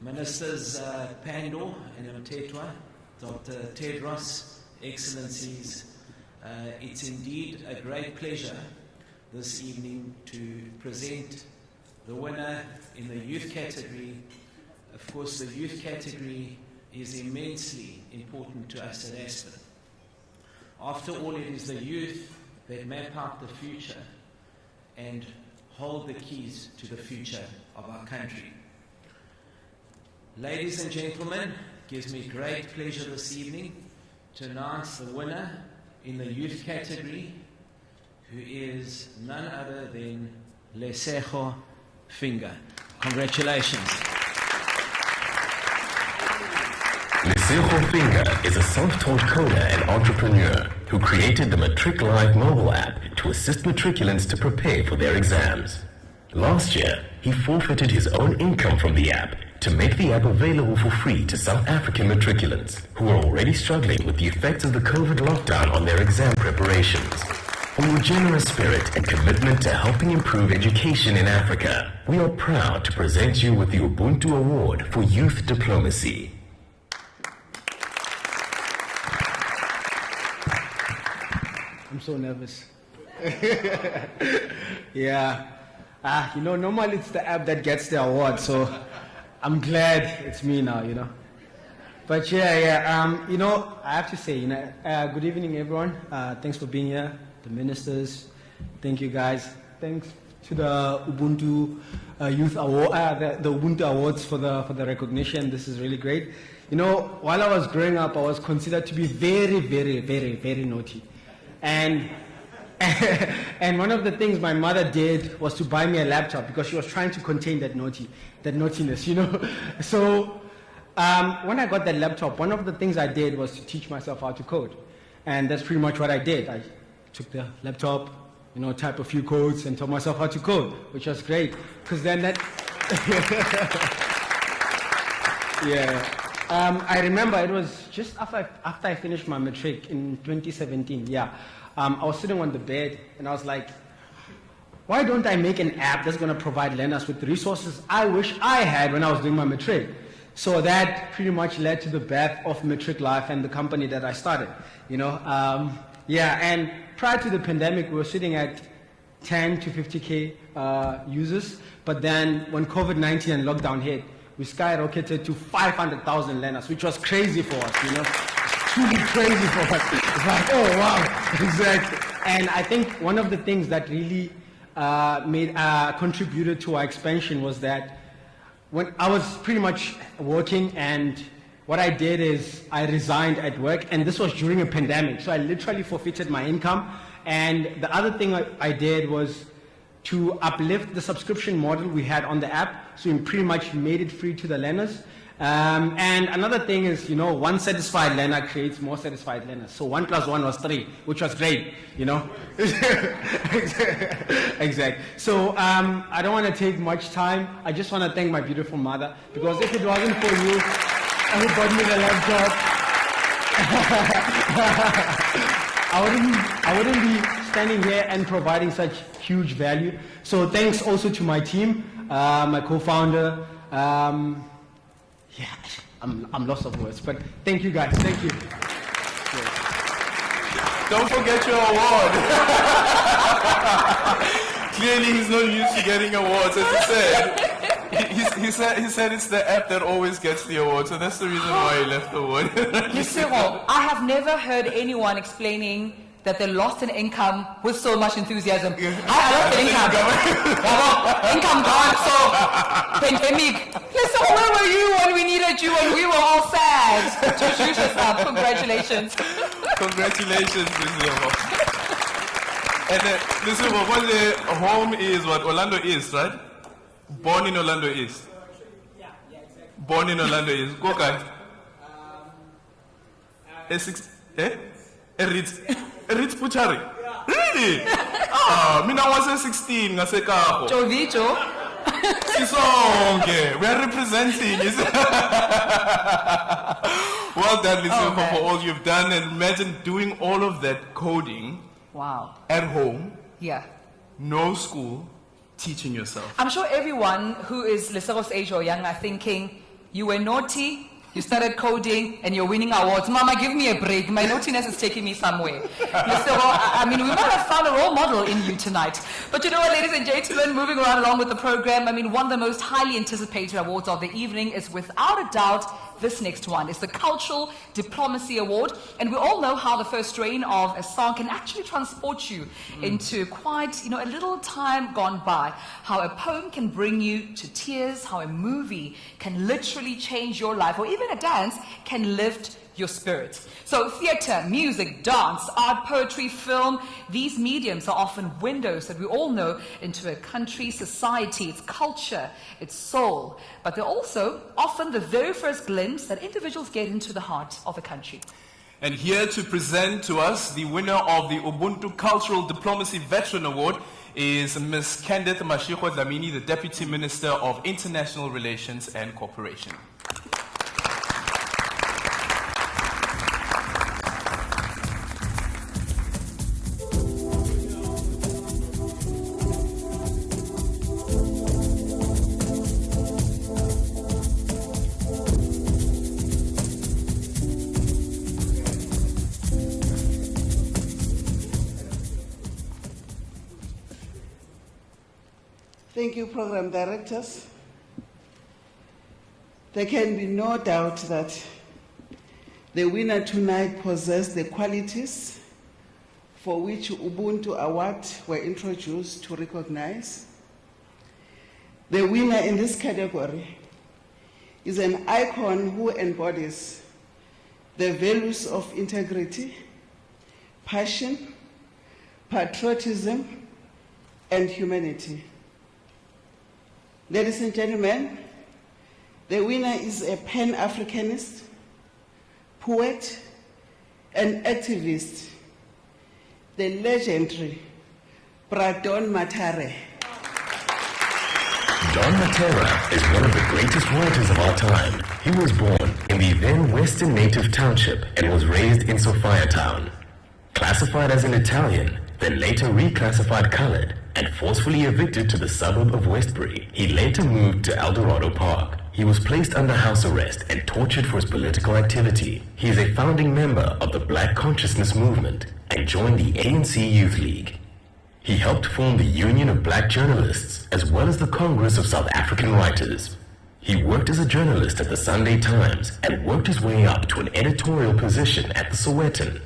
Ministers Pandor and Mtetwa, Dr. Tedros, Excellencies, it's indeed a great pleasure this evening to present the winner in the youth category. Of course, the youth category is immensely important to us at Aspen. After all, it is the youth that map out the future and hold the keys to the future of our country. Ladies and gentlemen, it gives me great pleasure this evening to announce the winner in the youth category, who is none other than Lesego Finger. Congratulations. Lesego Finger is a self-taught coder and entrepreneur who created the Matric Live mobile app to assist matriculants to prepare for their exams. Last year, he forfeited his own income from the app to make the app available for free to South African matriculants who are already struggling with the effects of the COVID lockdown on their exam preparations. For your generous spirit and commitment to helping improve education in Africa, we are proud to present you with the Ubuntu Award for Youth Diplomacy. I'm so nervous. Yeah. Normally it's the app that gets the award, so I'm glad it's me now, But I have to say, good evening, everyone. Thanks for being here. The ministers, thank you guys. Thanks to the Ubuntu Youth Award, the Ubuntu Awards for the recognition. This is really great. While I was growing up, I was considered to be very, very, very, very naughty. And one of the things my mother did was to buy me a laptop because she was trying to contain that naughtiness, So when I got that laptop, one of the things I did was to teach myself how to code. And that's pretty much what I did. I took the laptop, type a few codes and taught myself how to code, which was great. Because then that... I remember it was just after I finished my matric in 2017, I was sitting on the bed and I was like, why don't I make an app that's going to provide learners with the resources I wish I had when I was doing my matric? So that pretty much led to the birth of Matric Life and the company that I started, and prior to the pandemic, we were sitting at 10 to 50K users, but then when COVID-19 and lockdown hit, we skyrocketed to 500,000 learners, which was crazy for us, truly crazy for us. It's like, oh wow, exactly. And I think one of the things that really contributed to our expansion was that when I was pretty much working, and what I did is I resigned at work, and this was during a pandemic, so I literally forfeited my income. And the other thing I did was to uplift the subscription model we had on the app, so we pretty much made it free to the learners. And another thing is, one satisfied learner creates more satisfied learners. So 1 + 1 was 3, which was great, Exactly. So I don't want to take much time. I just want to thank my beautiful mother, because if it wasn't for you, who bought me the laptop, I wouldn't be standing here and providing such huge value. So thanks also to my team, my co-founder. I'm lost of words, but thank you guys. Thank you. Don't forget your award. Clearly, he's not used to getting awards, as he said. He said it's the app that always gets the award, so that's the reason why he left the award. Cyril, I have never heard anyone explaining that they lost an income with so much enthusiasm. I lost an income. Income gone, so pandemic. Listen, where were you when we needed you and we were all sad? Just use yourself. Congratulations. Congratulations, Lisebo. And Lisebo, what the home is what Orlando East, right? Born in Orlando East. Yeah, exactly. Born in Orlando East. Go guys. Ritz Puchari. Really? Mina was 16 ngasekapho. Jovicho. Sisonke. We are representing. Well done, Lisebo, for all you've done, and imagine doing all of that coding. Wow. At home. Yeah. No school. Teaching yourself. I'm sure everyone who is Lesero's age or younger thinking, you were naughty, you started coding, and you're winning awards. Mama, give me a break. My naughtiness is taking me somewhere. Lesero, we might have found a role model in you tonight. But you know what, ladies and gentlemen, moving right along with the program, one of the most highly anticipated awards of the evening is without a doubt this next one. It's the Cultural Diplomacy Award. And we all know how the first strain of a song can actually transport you into quite, a little time gone by. How a poem can bring you to tears, how a movie can literally change your life, or even a dance can lift your spirits. So theater, music, dance, art, poetry, film, these mediums are often windows that we all know into a country, society, its culture, its soul. But they're also often the very first glimpse that individuals get into the heart of a country. And here to present to us the winner of the Ubuntu Cultural Diplomacy Veteran Award is Ms. Candice Mashiko Dlamini, the Deputy Minister of International Relations and Cooperation. Thank you, program directors. There can be no doubt that the winner tonight possesses the qualities for which Ubuntu Awards were introduced to recognize. The winner in this category is an icon who embodies the values of integrity, passion, patriotism, and humanity. Ladies and gentlemen, the winner is a Pan-Africanist, poet, and activist, the legendary Don Matare. Don Matera is one of the greatest writers of our time. He was born in the then Western Native Township and was raised in Sophiatown. Classified as an Italian, then later reclassified colored, and forcefully evicted to the suburb of Westbury, he later moved to Eldorado Park. He was placed under house arrest and tortured for his political activity. He is a founding member of the Black Consciousness Movement and joined the ANC Youth League. He helped form the Union of Black Journalists as well as the Congress of South African Writers. He worked as a journalist at the Sunday Times and worked his way up to an editorial position at the Sowetan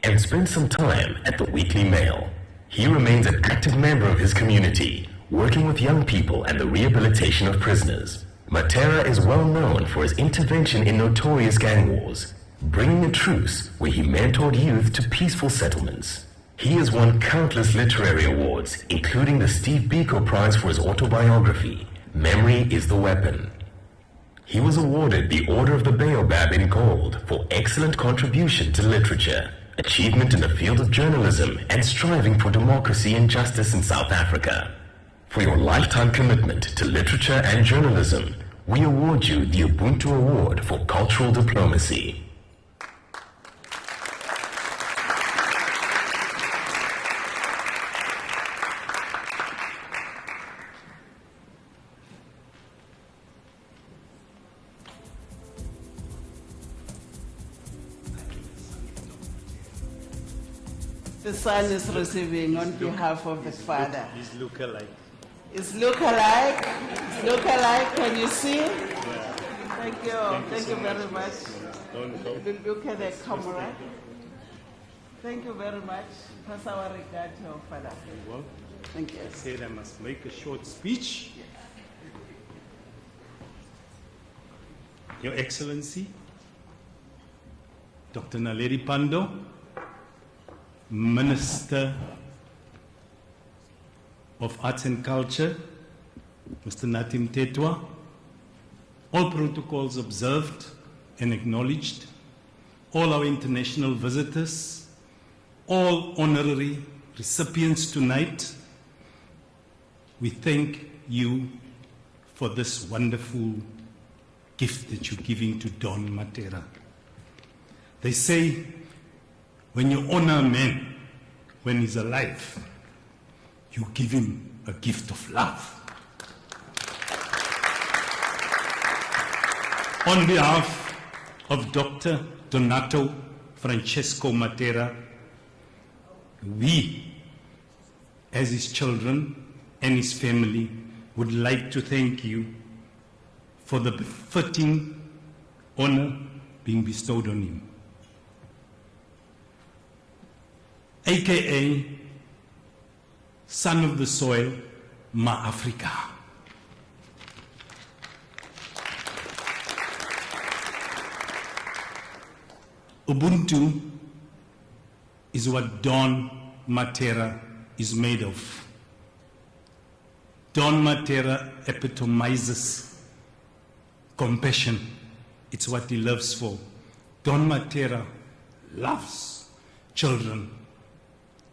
and spent some time at the Weekly Mail. He remains an active member of his community, working with young people and the rehabilitation of prisoners. Matera is well known for his intervention in notorious gang wars, bringing a truce where he mentored youth to peaceful settlements. He has won countless literary awards, including the Steve Biko Prize for his autobiography, Memory is the Weapon. He was awarded the Order of the Baobab in Gold for excellent contribution to literature, achievement in the field of journalism, and striving for democracy and justice in South Africa. For your lifetime commitment to literature and journalism, we award you the Ubuntu Award for Cultural Diplomacy. The son is receiving on behalf of the father. His lookalike. It's lookalike. It's lookalike. Can you see? Thank you. Thank you very much. Look at the camera. Thank you very much. Pass our regard to our father. Well, thank you. I said I must make a short speech. Your Excellency, Dr. Naledi Pandor, Minister of Arts and Culture, Mr. Natim Tetwa, all protocols observed and acknowledged, all our international visitors, all honorary recipients tonight, we thank you for this wonderful gift that you're giving to Don Matera. They say, when you honor a man when he's alive, you give him a gift of love. On behalf of Dr. Donato Francesco Matera, we, as his children and his family, would like to thank you for the befitting honor being bestowed on him. AKA son of the soil, Ma Africa. Ubuntu is what Don Matera is made of. Don Matera epitomizes compassion. It's what he lives for. Don Matera loves children.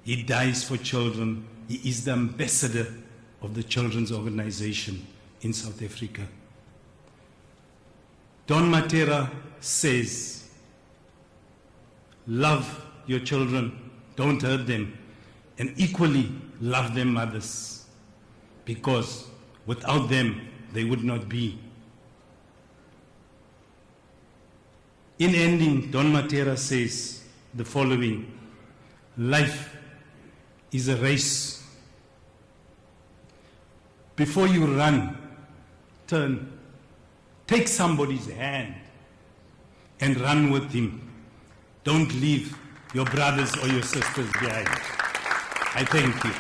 He dies for children. He is the ambassador of the children's organization in South Africa. Don Matera says, love your children, don't hurt them, and equally love their mothers, because without them, they would not be. In ending, Don Matera says the following: life is a race. before you run, turn, take somebody's hand and run with him. Don't leave your brothers or your sisters behind. I thank you.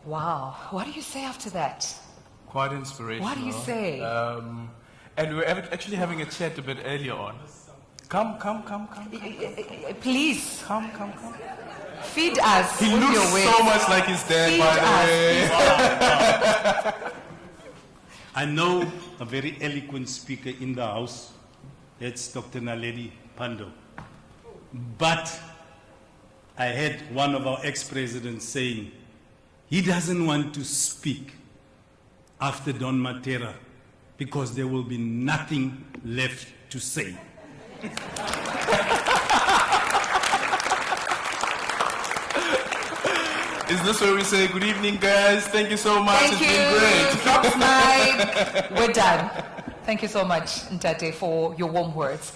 Wow, what do you say after that? Quite inspirational. What do you say? And we were actually having a chat a bit earlier on. Come. Please. Come. Feed us. He with looks your words. so much like his dad, Feed by the way. I know a very eloquent speaker in the house. That's Dr. Naledi Pandor. But I had one of our ex-presidents saying, he doesn't want to speak after Don Matera because there will be nothing left to say. Is this where we say good evening, guys? Thank you so much. Thank It's you. been great. Drops mine. We're done. Thank you so much, Ntate, for your warm words.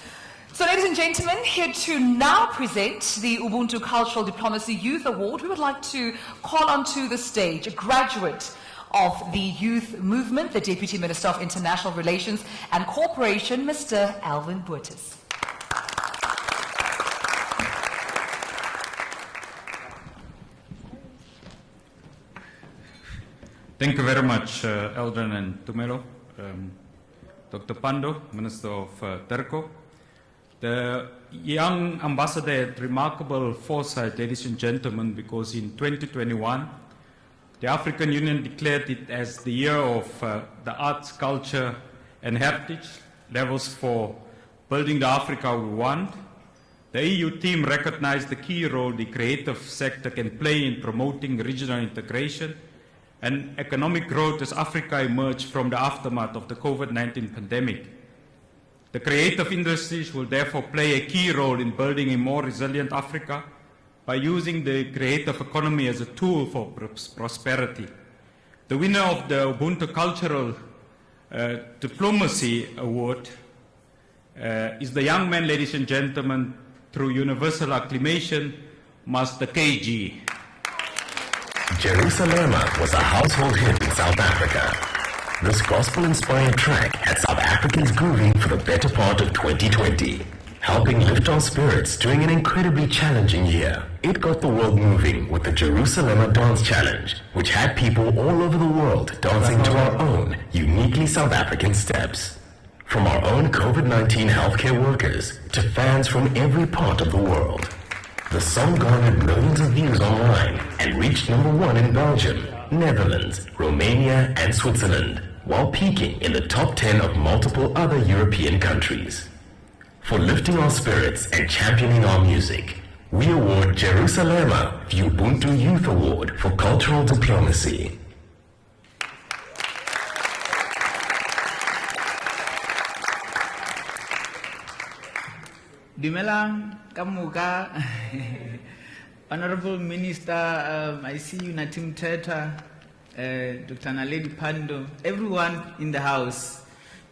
So, ladies and gentlemen, here to now present the Ubuntu Cultural Diplomacy Youth Award, we would like to call onto the stage a graduate of the youth movement, the Deputy Minister of International Relations and Cooperation, Mr. Alvin Boertes. Thank you very much, Eldrin and Tumelo. Dr. Pandor, Minister of Terco. The young ambassador had remarkable foresight, ladies and gentlemen, because in 2021, the African Union declared it as the year of the arts, culture, and heritage levels for building the Africa we want. The EU team recognized the key role the creative sector can play in promoting regional integration and economic growth as Africa emerged from the aftermath of the COVID-19 pandemic. The creative industries will therefore play a key role in building a more resilient Africa by using the creative economy as a tool for prosperity. The winner of the Ubuntu Cultural Diplomacy Award is the young man, ladies and gentlemen, through universal acclamation, Master KG. Jerusalem was a household hit in South Africa. This gospel-inspired track had South Africans grooving for the better part of 2020, helping lift our spirits during an incredibly challenging year. It got the world moving with the Jerusalem Dance Challenge, which had people all over the world dancing to our own uniquely South African steps. From our own COVID-19 healthcare workers to fans from every part of the world. The song garnered millions of views online and reached #1 in Belgium, Netherlands, Romania, and Switzerland, while peaking in the top 10 of multiple other European countries. For lifting our spirits and championing our music, we award Jerusalem the Ubuntu Youth Award for Cultural Diplomacy. Dumelang Kamuka, Honorable Minister, I see you, Natim Teta, Dr. Naledi Pandor, everyone in the house,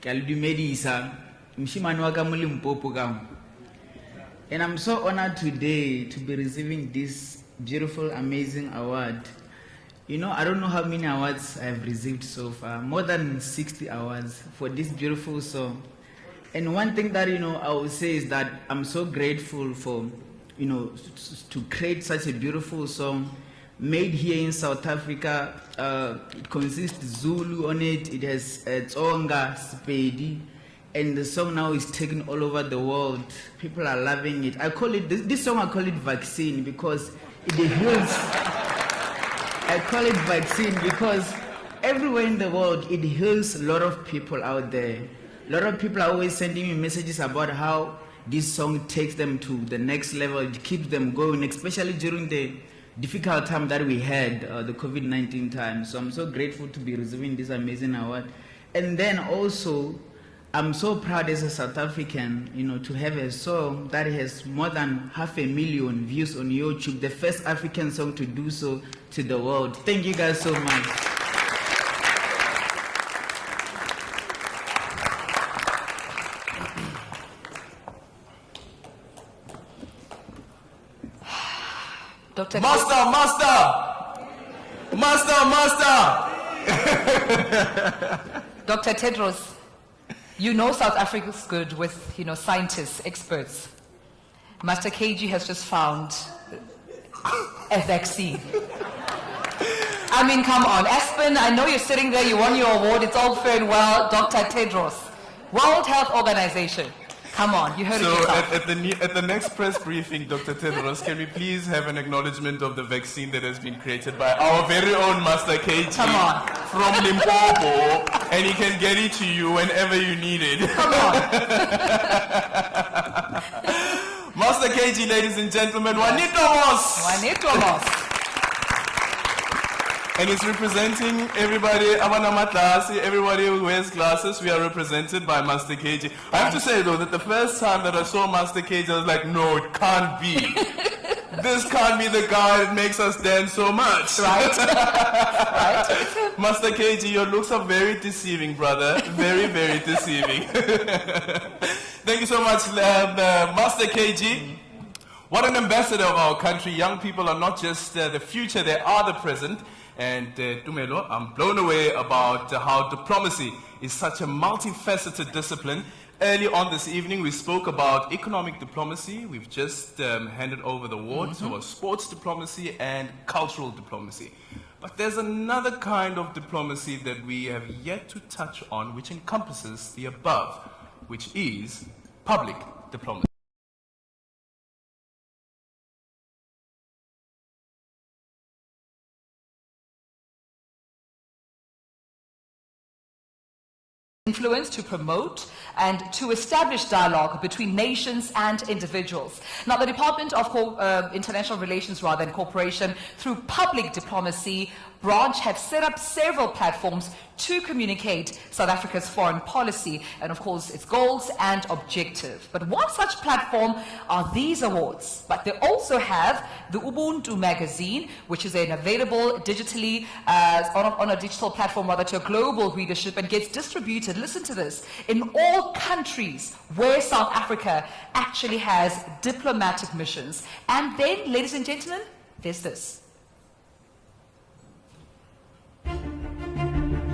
Kaludumedisa, Mshimanwaka Mulimpopo. And I'm so honored today to be receiving this beautiful, amazing award. You know, I don't know how many awards I've received so far, more than 60 awards for this beautiful song. And one thing that, you know, I would say is that I'm so grateful for, you know, to create such a beautiful song made here in South Africa. It consists Zulu on it, it has Tsonga, Sepedi, and the song now is taken all over the world. People are loving it. I call it, this song I call it vaccine because it heals. I call it vaccine because everywhere in the world it heals a lot of people out there. A lot of people are always sending me messages about how this song takes them to the next level, it keeps them going, especially during the difficult time that we had, the COVID-19 time. So I'm so grateful to be receiving this amazing award. And then also, I'm so proud as a South African, you know, to have a song that has more than 500,000 views on YouTube, the first African song to do so to the world. Thank you guys so much. Dr. Dr. Tedros, you know South Africa's good with, scientists, experts. Master KG has just found a vaccine. I mean, come on. Aspen, I know you're sitting there, you won your award, it's all fair and well. Dr. Tedros, World Health Organization. Come on, you heard it yourself. At the next press briefing, Dr. Tedros, can we please have an acknowledgement of the vaccine that has been created by our very own Master KG from Limpopo, and he can get it to you whenever you need it. Come on. Master KG, ladies and gentlemen, Juanitomos. And it's representing everybody, everybody who wears glasses. We are represented by Master KG. I have to say though that the first time that I saw Master KG, I was like, no, it can't be. This can't be the guy that makes us dance so much. Right. Right. Master KG, your looks are very deceiving, brother. Very, very deceiving. Thank you so much, Master KG. What an ambassador of our country. Young people are not just the future, they are the present. And Tumelo, I'm blown away about how diplomacy is such a multifaceted discipline. Early on this evening, we spoke about economic diplomacy. We've just handed over the award to sports diplomacy and cultural diplomacy. But there's another kind of diplomacy that we have yet to touch on, which encompasses the above, which is public diplomacy. Influence to promote and to establish dialogue between nations and individuals. Now, the Department of International Relations and Cooperation, through public diplomacy branch, have set up several platforms to communicate South Africa's foreign policy and, of course, its goals and objectives. But one such platform are these awards. But they also have the Ubuntu magazine, which is available digitally on a digital platform to a global readership and gets distributed, listen to this, in all countries where South Africa actually has diplomatic missions. And then, ladies and gentlemen, there's this.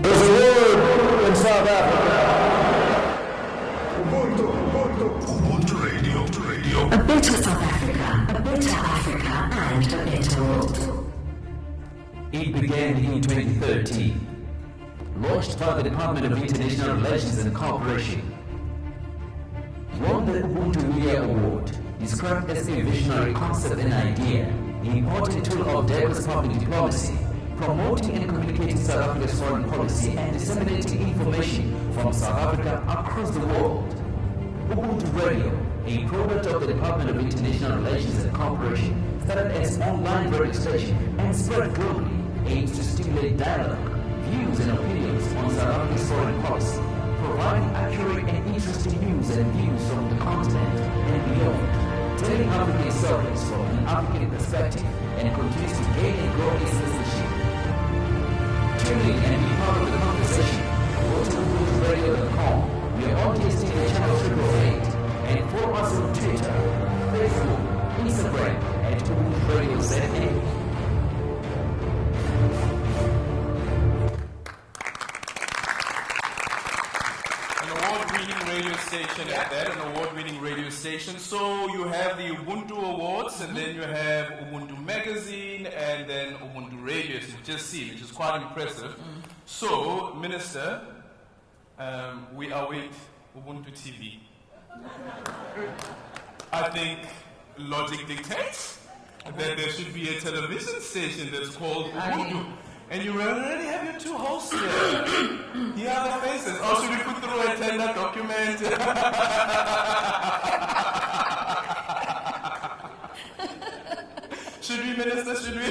There's a word in South Africa. Ubuntu Radio. A better South Africa, a better Africa, and a better world. It began in 2013, launched by the Department of International Relations and Cooperation. Won the Ubuntu Media Award, described as a visionary concept and idea, an important tool of diverse public diplomacy, promoting and communicating South Africa's foreign policy and disseminating information from South Africa across the world. Ubuntu Radio, a product of the Department of International Relations and Cooperation, started as an online radio station and spread globally, aims to stimulate dialogue, views and opinions on South Africa's foreign policy, providing accurate and interesting news and views from the continent and beyond, telling African stories from an African perspective, and continues to gain and grow its listenership. Tune in and be part of the conversation. Go to ubuntu.radio.com. We are on DSTV channel 888, and follow us on Twitter, Facebook, Instagram, at Ubuntu Radio ZA. Station at that, an award-winning radio station. So you have the Ubuntu Awards, and then you have Ubuntu Magazine, and then Ubuntu Radio, as you've just seen, which is quite impressive. So, Minister, we await Ubuntu TV. I think logic dictates that there should be a television station that's called Ubuntu. And you already have your two hosts here. Here are the faces. Oh, should we put through a tender document? Should we, Minister? Should we?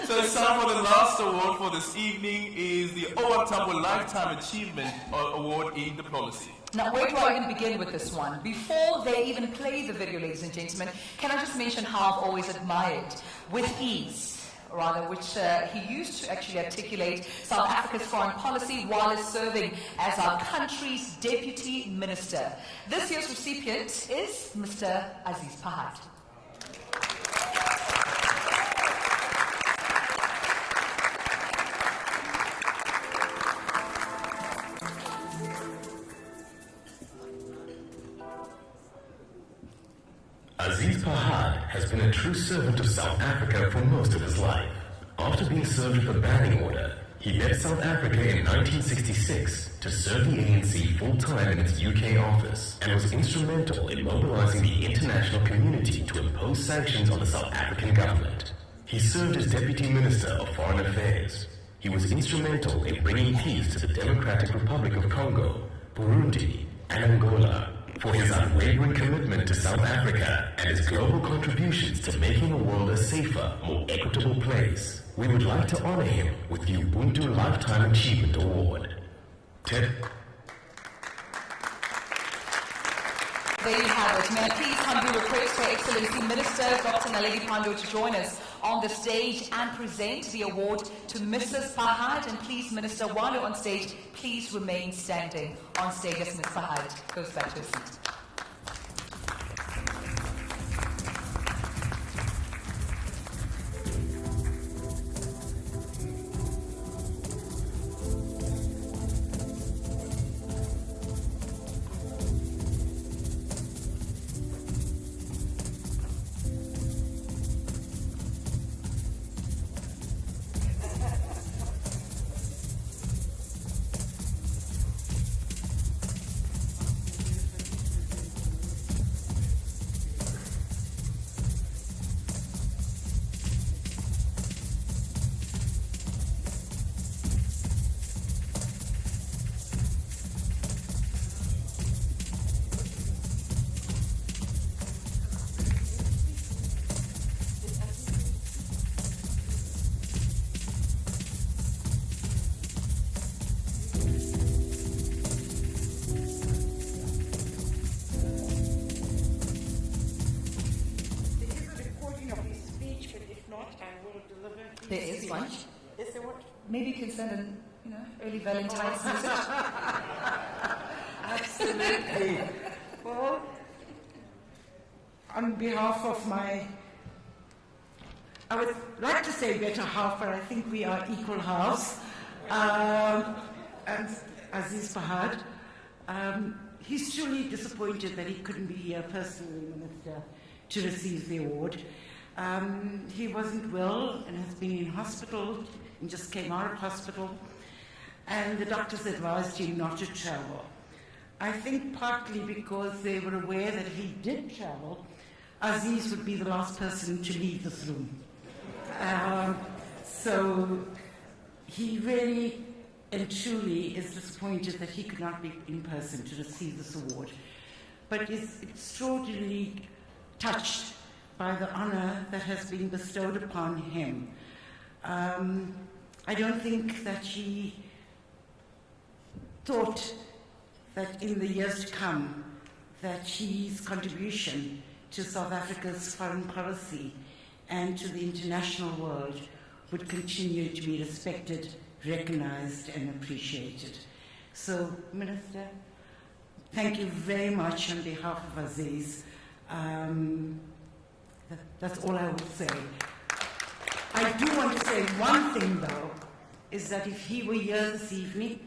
So it's time for the last award for this evening is the OWA Tambo Lifetime Achievement Award in Diplomacy. Now, where do I even begin with this one? Before they even play the video, ladies and gentlemen, can I just mention how I've always admired, with ease, which he used to actually articulate South Africa's foreign policy while serving as our country's deputy minister. This year's recipient is Mr. Aziz Pahad. been a true servant of South Africa for most of his life. After being served with a banning order, he left South Africa in 1966 to serve the ANC full-time in its UK office and was instrumental in mobilizing the international community to impose sanctions on the South African government. He served as Deputy Minister of Foreign Affairs. He was instrumental in bringing peace to the Democratic Republic of Congo, Burundi, and Angola. For his unwavering commitment to South Africa and his global contributions to making the world a safer, more equitable place, we would like to honor him with the Ubuntu Lifetime Achievement Award. Ted? There you have it. May I please humbly request Her Excellency Minister Dr. Naledi Pandor to join us on the stage and present the award to Mrs. Fahad. And please, Minister, while you're on stage, please remain standing on stage as Ms. Fahad goes back to her seat. There is one. Is there one? Maybe you can send an early Valentine's message. Absolutely. Well, on behalf of I would like to say better half, but I think we are equal halves. And Aziz Fahad, he's truly disappointed that he couldn't be here personally, Minister, to receive the award. He wasn't well and has been in hospital and just came out of hospital, and the doctors advised him not to travel. I think partly because they were aware that if he did travel, Aziz would be the last person to leave this room. So he really and truly is disappointed that he could not be in person to receive this award, but is extraordinarily touched by the honor that has been bestowed upon him. I don't think that he thought that in the years to come that his contribution to South Africa's foreign policy and to the international world would continue to be respected, recognized and appreciated. So, Minister, thank you very much on behalf of Aziz. That's all I would say. I do want to say one thing, though, is that if he were here this evening,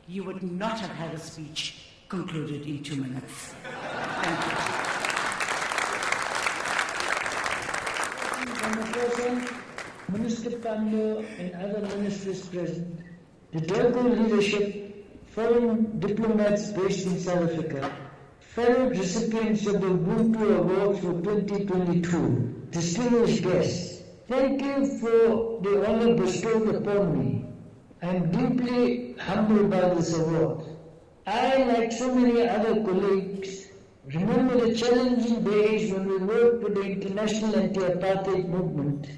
you would not have had a speech concluded in 2 minutes. Thank you. Mr. President, Minister Pandor and other ministers present, the Durban leadership, foreign diplomats based in South Africa, fellow recipients of the Ubuntu Awards for 2022, distinguished guests, thank you for the honor bestowed upon me. I am deeply humbled by this award. I, like so many other colleagues, remember the challenging days when we worked with the international anti-apartheid movement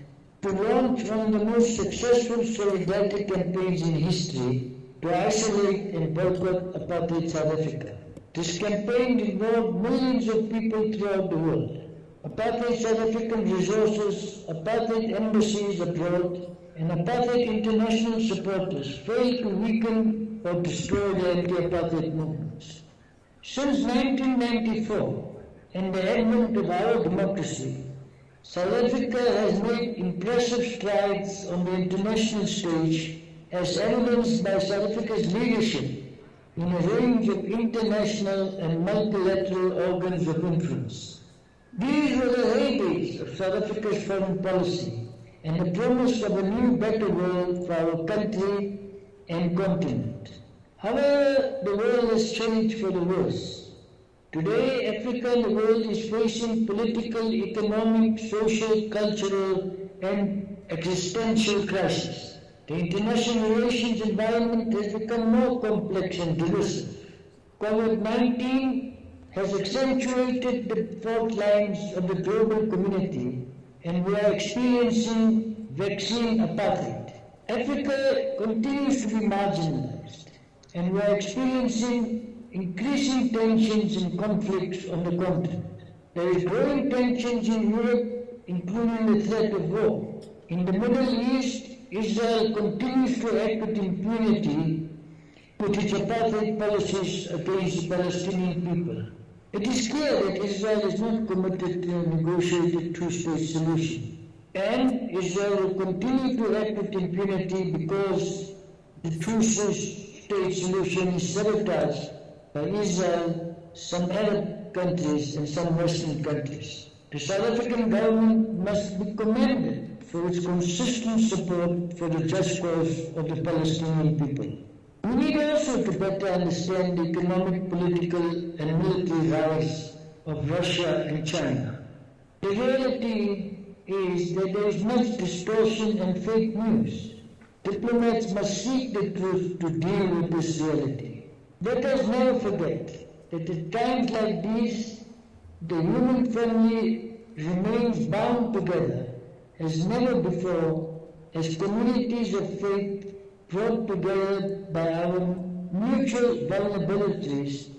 to launch one of the most successful solidarity campaigns in history to isolate and boycott apartheid South Africa. This campaign involved millions of people throughout the world. Apartheid South African resources, apartheid embassies abroad, and apartheid international supporters failed to weaken or destroy the anti-apartheid movements. Since 1994 and the advent of our democracy, South Africa has made impressive strides on the international stage, as evidenced by South Africa's leadership in a range of international and multilateral organs of influence. These were the heydays of South Africa's foreign policy and the promise of a new, better world for our country and continent. However, the world has changed for the worse. Today, Africa and the world is facing political, economic, social, cultural, and existential crises. The international relations environment has become more complex and divisive. COVID-19 has accentuated the fault lines of the global community, and we are experiencing vaccine apartheid. Africa continues to be marginalized, and we are experiencing increasing tensions and conflicts on the continent. There is growing tensions in Europe, including the threat of war. In the Middle East, Israel continues to act with impunity with its apartheid policies against the Palestinian people. It is clear that Israel is not committed to a negotiated two-state solution, and Israel will continue to act with impunity because the two-state solution is sabotaged by Israel, some Arab countries, and some Western countries. The South African government must be commended for its consistent support for the just cause of the Palestinian people. We need also to better understand the economic, political, and military rise of Russia and China. The reality is that there is much distortion and fake news. Diplomats must seek the truth to deal with this reality. Let us never forget that at times like these, the human family remains bound together as never before, as communities of faith brought together by our mutual vulnerabilities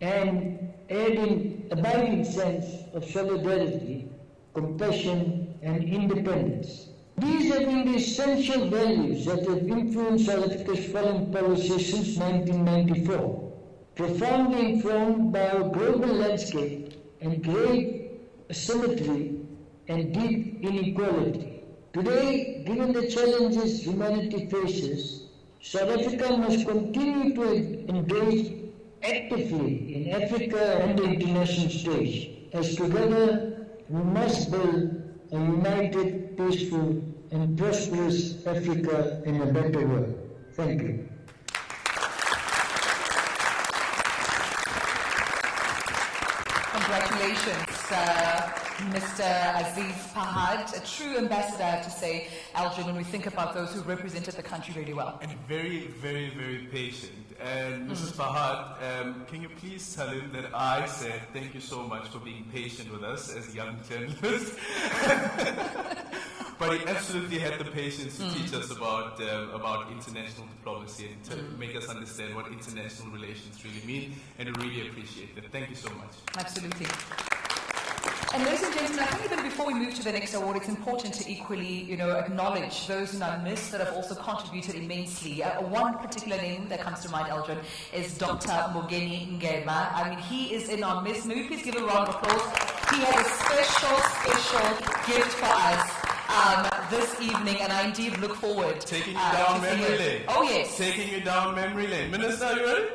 and adding abiding sense of solidarity, compassion, and independence. These have been the essential values that have influenced South Africa's foreign policy since 1994, profoundly informed by our global landscape and great asymmetry and deep inequality. Today, given the challenges humanity faces, South Africa must continue to engage actively in Africa and the international stage, as together we must build a united, peaceful, and prosperous Africa in a better world. Thank you. Congratulations, Mr. Aziz Pahad, a true ambassador, I have to say, Aldrin, when we think about those who represented the country really well. And very, very, very patient. And Mrs. Pahad, can you please tell him that I said thank you so much for being patient with us as young journalists. But he absolutely had the patience to teach us about international diplomacy and to make us understand what international relations really mean, and I really appreciate that. Thank you so much. Absolutely. And ladies and gentlemen, I think even before we move to the next award, it's important to equally, acknowledge those in our midst that have also contributed immensely. One particular name that comes to mind, Eldrin, is Dr. Mogeni Ngema. I mean, he is in our midst. May we please give a round of applause? He had a special gift for us this evening, and I indeed look forward taking you down memory lane. Oh yes, taking you down memory lane. Minister, are you ready?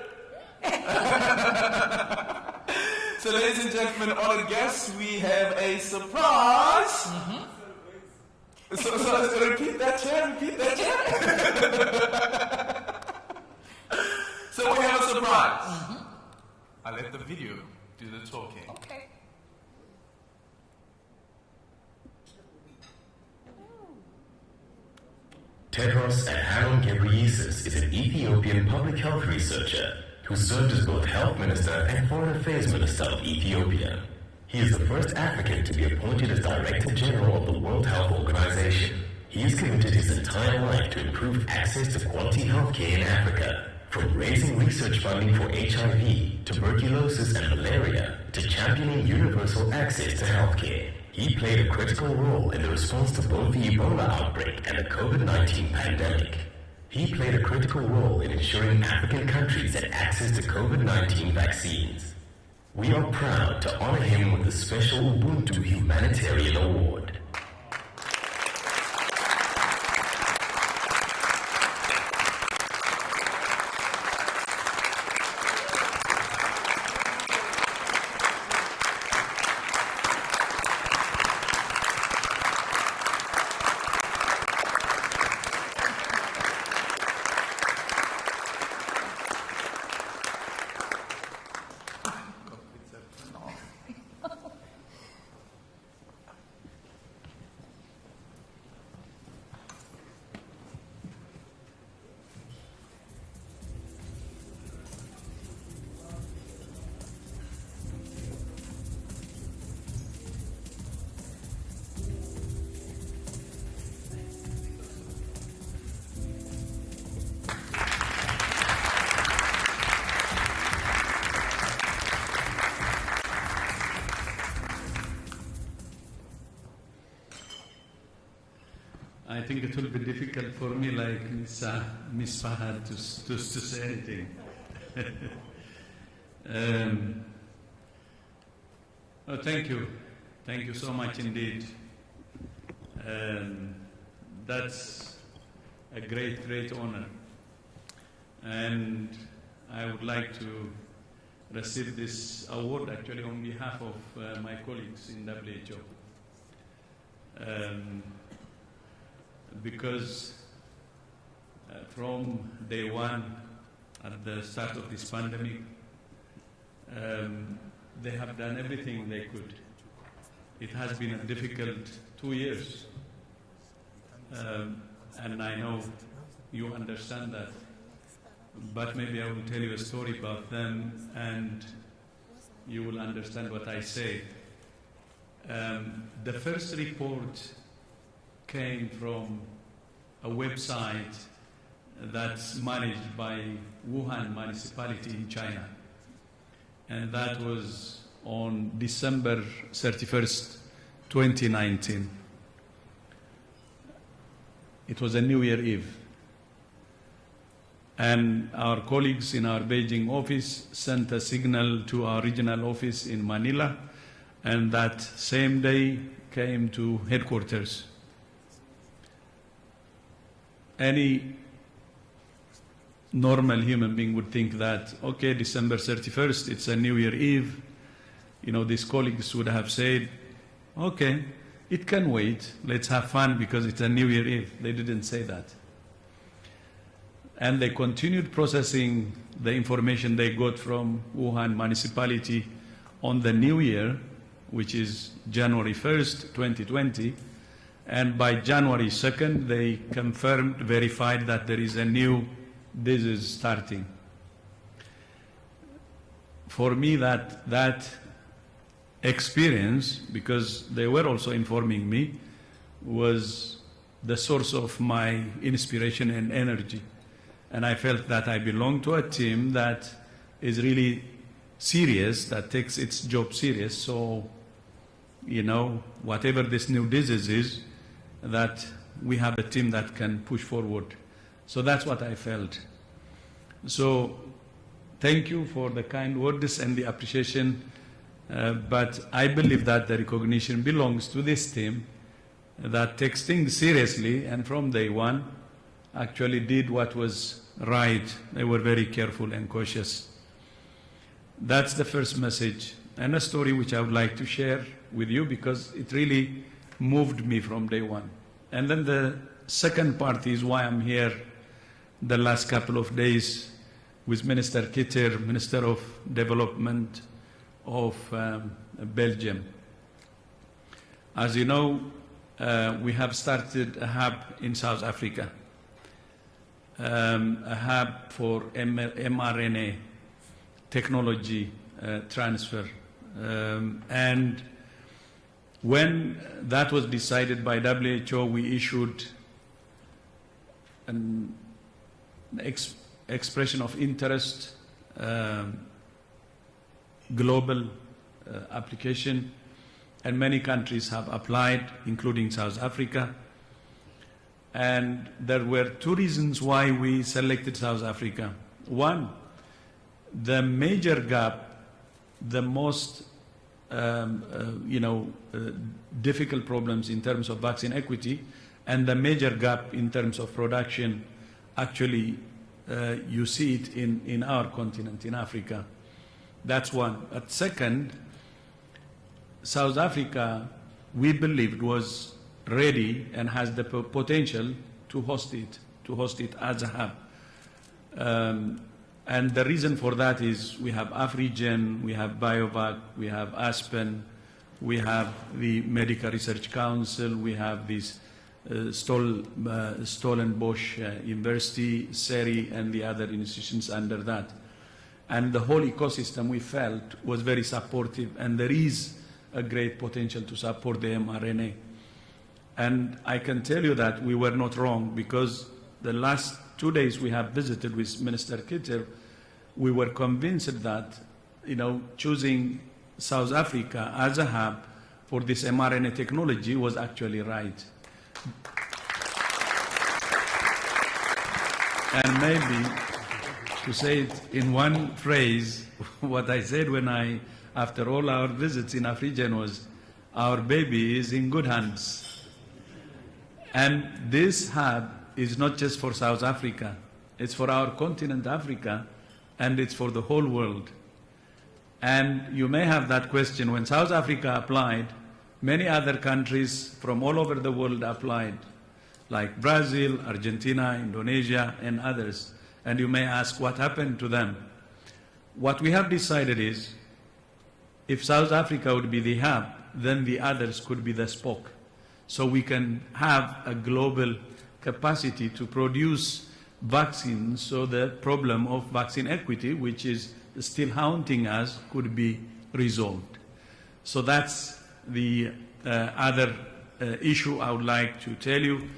So, ladies and gentlemen, honored guests, we have a surprise. So repeat that chair. So we have a surprise. I'll let the video do the talking. Okay. Tedros Adhanom Ghebreyesus is an Ethiopian public health researcher who served as both Health Minister and Foreign Affairs Minister of Ethiopia. He is the first African to be appointed as Director General of the World Health Organization. He has committed his entire life to improve access to quality healthcare in Africa, from raising research funding for HIV, tuberculosis, and malaria, to championing universal access to healthcare. He played a critical role in the response to both the Ebola outbreak and the COVID-19 pandemic. He played a critical role in ensuring African countries had access to COVID-19 vaccines. We are proud to honor him with the special Ubuntu Humanitarian Award. think it will be difficult for me, like Miss Fahad, to say anything. Oh, thank you. Thank you so much indeed. That's a great, great honor. And I would like to receive this award actually on behalf of my colleagues in WHO. Because from day one, at the start of this pandemic, they have done everything they could. It has been a difficult 2 years, and I know you understand that. But maybe I will tell you a story about them, and you will understand what I say. The first report came from a website that's managed by Wuhan municipality in China. And that was on December 31st, 2019. It was a New Year Eve. And our colleagues in our Beijing office sent a signal to our regional office in Manila, and that same day came to headquarters. Any normal human being would think that, okay, December 31st, it's a New Year Eve. You know, these colleagues would have said, okay, it can wait, let's have fun because it's a New Year Eve. They didn't say that. And they continued processing the information they got from Wuhan municipality on the New Year, which is January 1st, 2020. And by January 2nd, they confirmed, verified that there is a new disease starting. For me, that experience, because they were also informing me, was the source of my inspiration and energy. And I felt that I belong to a team that is really serious, that takes its job serious. So, you know, whatever this new disease is, that we have a team that can push forward. So that's what I felt. So thank you for the kind words and the appreciation. But I believe that the recognition belongs to this team that takes things seriously, and from day one actually did what was right. They were very careful and cautious. That's the first message, and a story which I would like to share with you because it really moved me from day one. And then the second part is why I'm here the last couple of days with Minister Kitter, Minister of Development of Belgium. As you know, we have started a hub in South Africa, a hub for mRNA technology transfer. And when that was decided by WHO, we issued an expression of interest, global application, and many countries have applied, including South Africa. And there were two reasons why we selected South Africa. One, the major gap, the most difficult problems in terms of vaccine equity, and the major gap in terms of production, actually you see it in our continent, in Africa. That's one. But second, South Africa, we believed, was ready and has the potential to host it as a hub. And the reason for that is we have Afrigen, we have BioVac, we have Aspen, we have the Medical Research Council, we have this Stellenbosch University, SERI, and the other institutions under that. And the whole ecosystem, we felt, was very supportive, and there is a great potential to support the mRNA. And I can tell you that we were not wrong, because the last 2 days we have visited with Minister Kitter, we were convinced that, choosing South Africa as a hub for this mRNA technology was actually right. And maybe to say it in one phrase, what I said after all our visits in Afrigen was, our baby is in good hands. And this hub is not just for South Africa, it's for our continent Africa, and it's for the whole world. And you may have that question, when South Africa applied, many other countries from all over the world applied, like Brazil, Argentina, Indonesia, and others. And you may ask, what happened to them? What we have decided is, if South Africa would be the hub, then the others could be the spoke. So we can have a global capacity to produce vaccines, so the problem of vaccine equity, which is still haunting us, could be resolved. So that's the other issue I would like to tell you.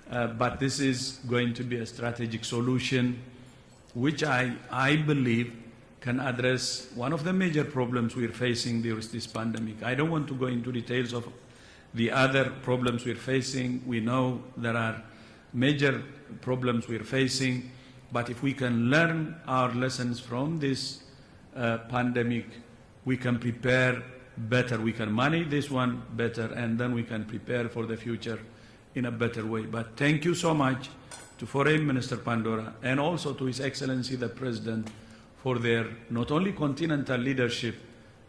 But this is going to be a strategic solution, which I believe can address one of the major problems we're facing during this pandemic. I don't want to go into details of the other problems we're facing. We know there are major problems we're facing, but if we can learn our lessons from this pandemic, we can prepare better. We can manage this one better, and then we can prepare for the future in a better way. But thank you so much to Foreign Minister Pandora and also to His Excellency the President for their not only continental leadership,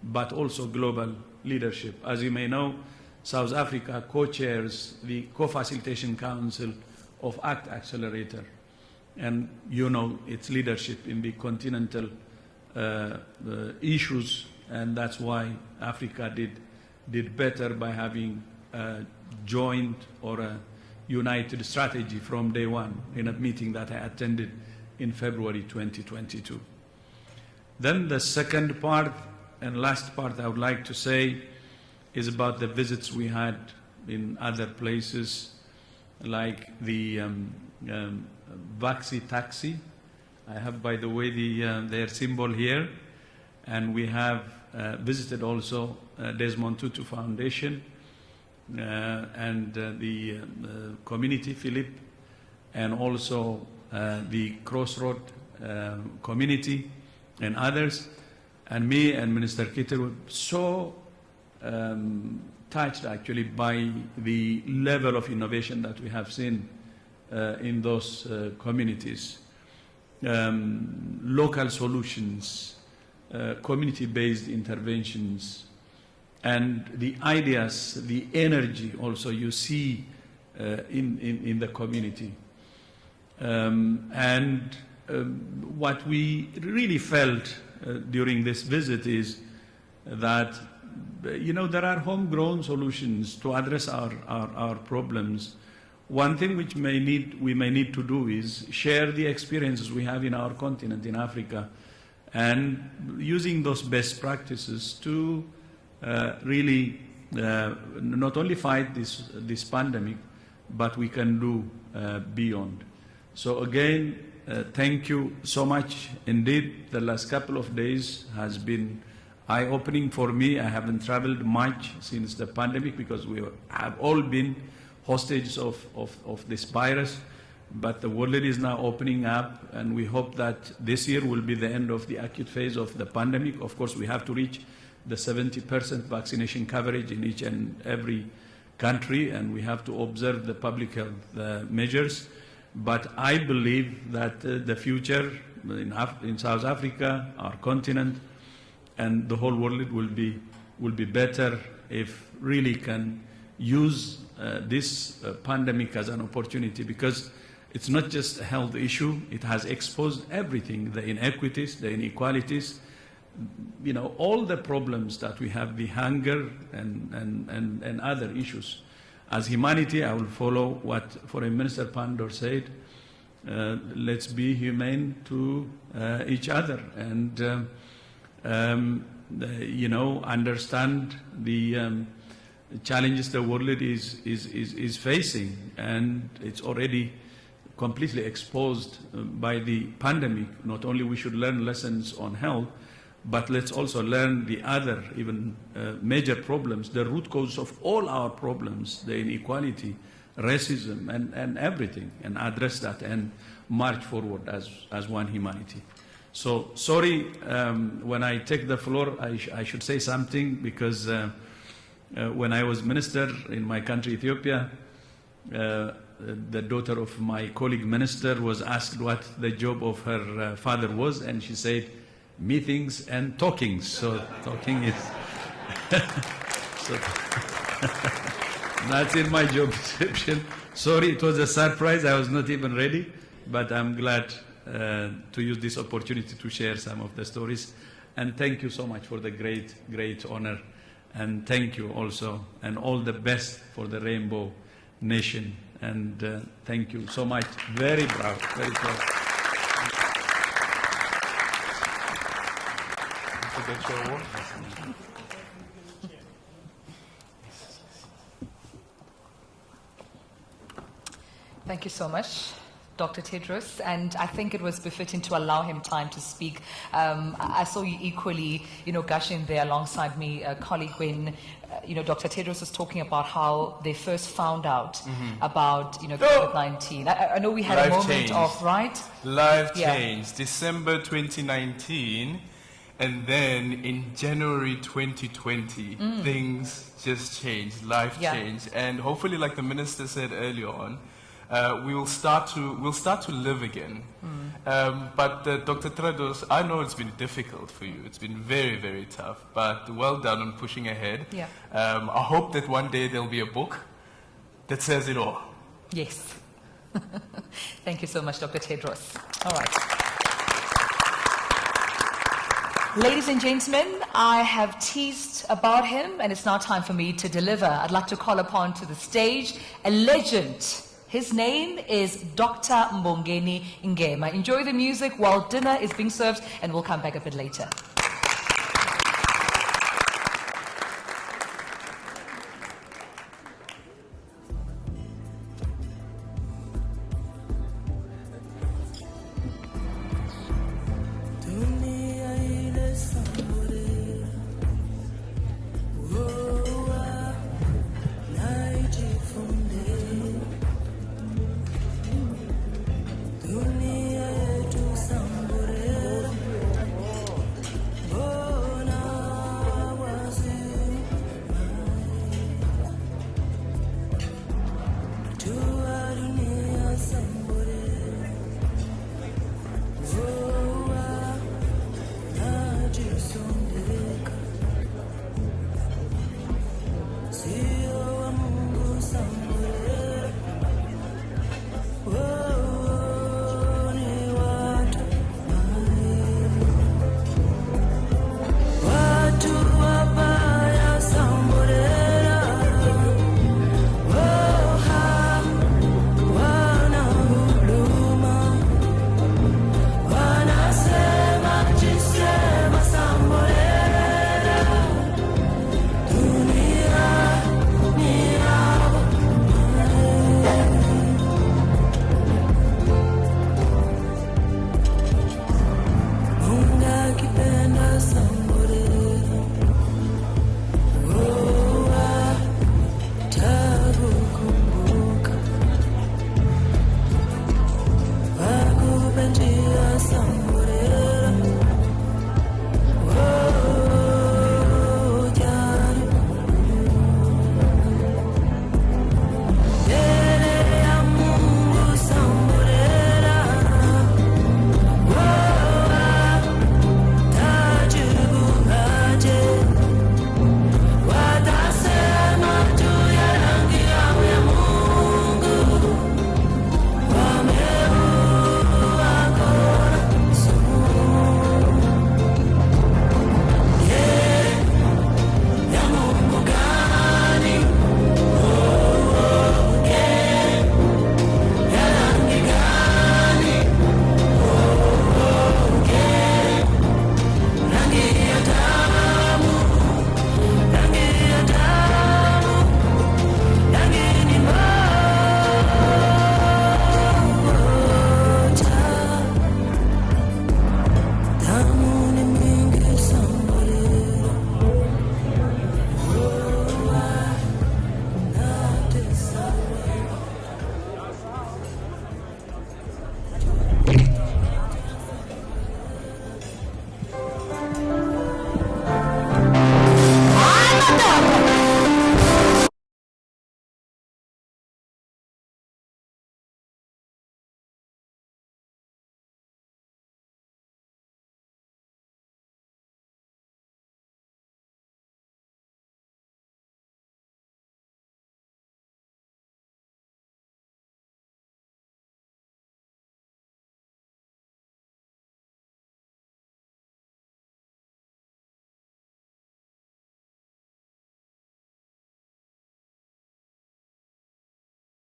but also global leadership. As you may know, South Africa co-chairs the Co-Facilitation Council of ACT Accelerator, and you know its leadership in the continental issues, and that's why Africa did better by having a joint or a united strategy from day one in a meeting that I attended in February 2022. Then the second part and last part I would like to say is about the visits we had in other places, like the Vaxi Taxi. I have, by the way, their symbol here, and we have visited also Desmond Tutu Foundation and the community, Philip, and also the Crossroad community and others. And me and Minister Kitter were so touched actually by the level of innovation that we have seen in those communities. Local solutions, community-based interventions, and the ideas, the energy also you see in the community. What we really felt during this visit is that there are homegrown solutions to address our problems. One thing which we may need to do is share the experiences we have in our continent, in Africa, and using those best practices to really not only fight this pandemic, but we can do beyond. So again, thank you so much indeed. The last couple of days has been eye-opening for me. I haven't traveled much since the pandemic because we have all been hostages of this virus, but the world is now opening up, and we hope that this year will be the end of the acute phase of the pandemic. Of course, we have to reach the 70% vaccination coverage in each and every country, and we have to observe the public health measures. But I believe that the future in South Africa, our continent, and the whole world will be better if really can use this pandemic as an opportunity, because it's not just a health issue. It has exposed everything, the inequities, the inequalities, all the problems that we have, the hunger and other issues. As humanity, I will follow what Foreign Minister Pandor said. Let's be humane to each other and understand the challenges the world is facing, and it's already completely exposed by the pandemic. Not only we should learn lessons on health, but let's also learn the other even major problems, the root cause of all our problems, the inequality racism and everything, and address that and march forward as one humanity. So sorry, when I take the floor, I should say something, because when I was minister in my country, Ethiopia, the daughter of my colleague minister was asked what the job of her father was, and she said, meetings and talkings. So talking is so that's in my job description. Sorry, it was a surprise. I was not even ready, but I'm glad to use this opportunity to share some of the stories. And thank you so much for the great honor. And thank you also, and all the best for the Rainbow Nation. And thank you so much. Very proud, very proud. Forget your award. Thank you so much, Dr. Tedros, and I think it was befitting to allow him time to speak. I saw you equally, gushing there alongside me, a colleague, when, Dr. Tedros was talking about how they first found out about, COVID-19. I know we had a moment of, right? Life changed. December 2019, and then in January 2020, things just changed. Life changed, and hopefully, like the minister said earlier on, we'll start to live again. But Dr. Tedros, I know it's been difficult for you. It's been very, very tough, but well done on pushing ahead. Yeah. I hope that one day there'll be a book that says it all. Yes. Thank you so much, Dr. Tedros. All right. Ladies and gentlemen, I have teased about him, and it's now time for me to deliver. I'd like to call upon to the stage a legend. His name is Dr. Mbongeni Ngema. Enjoy the music while dinner is being served, and we'll come back a bit later.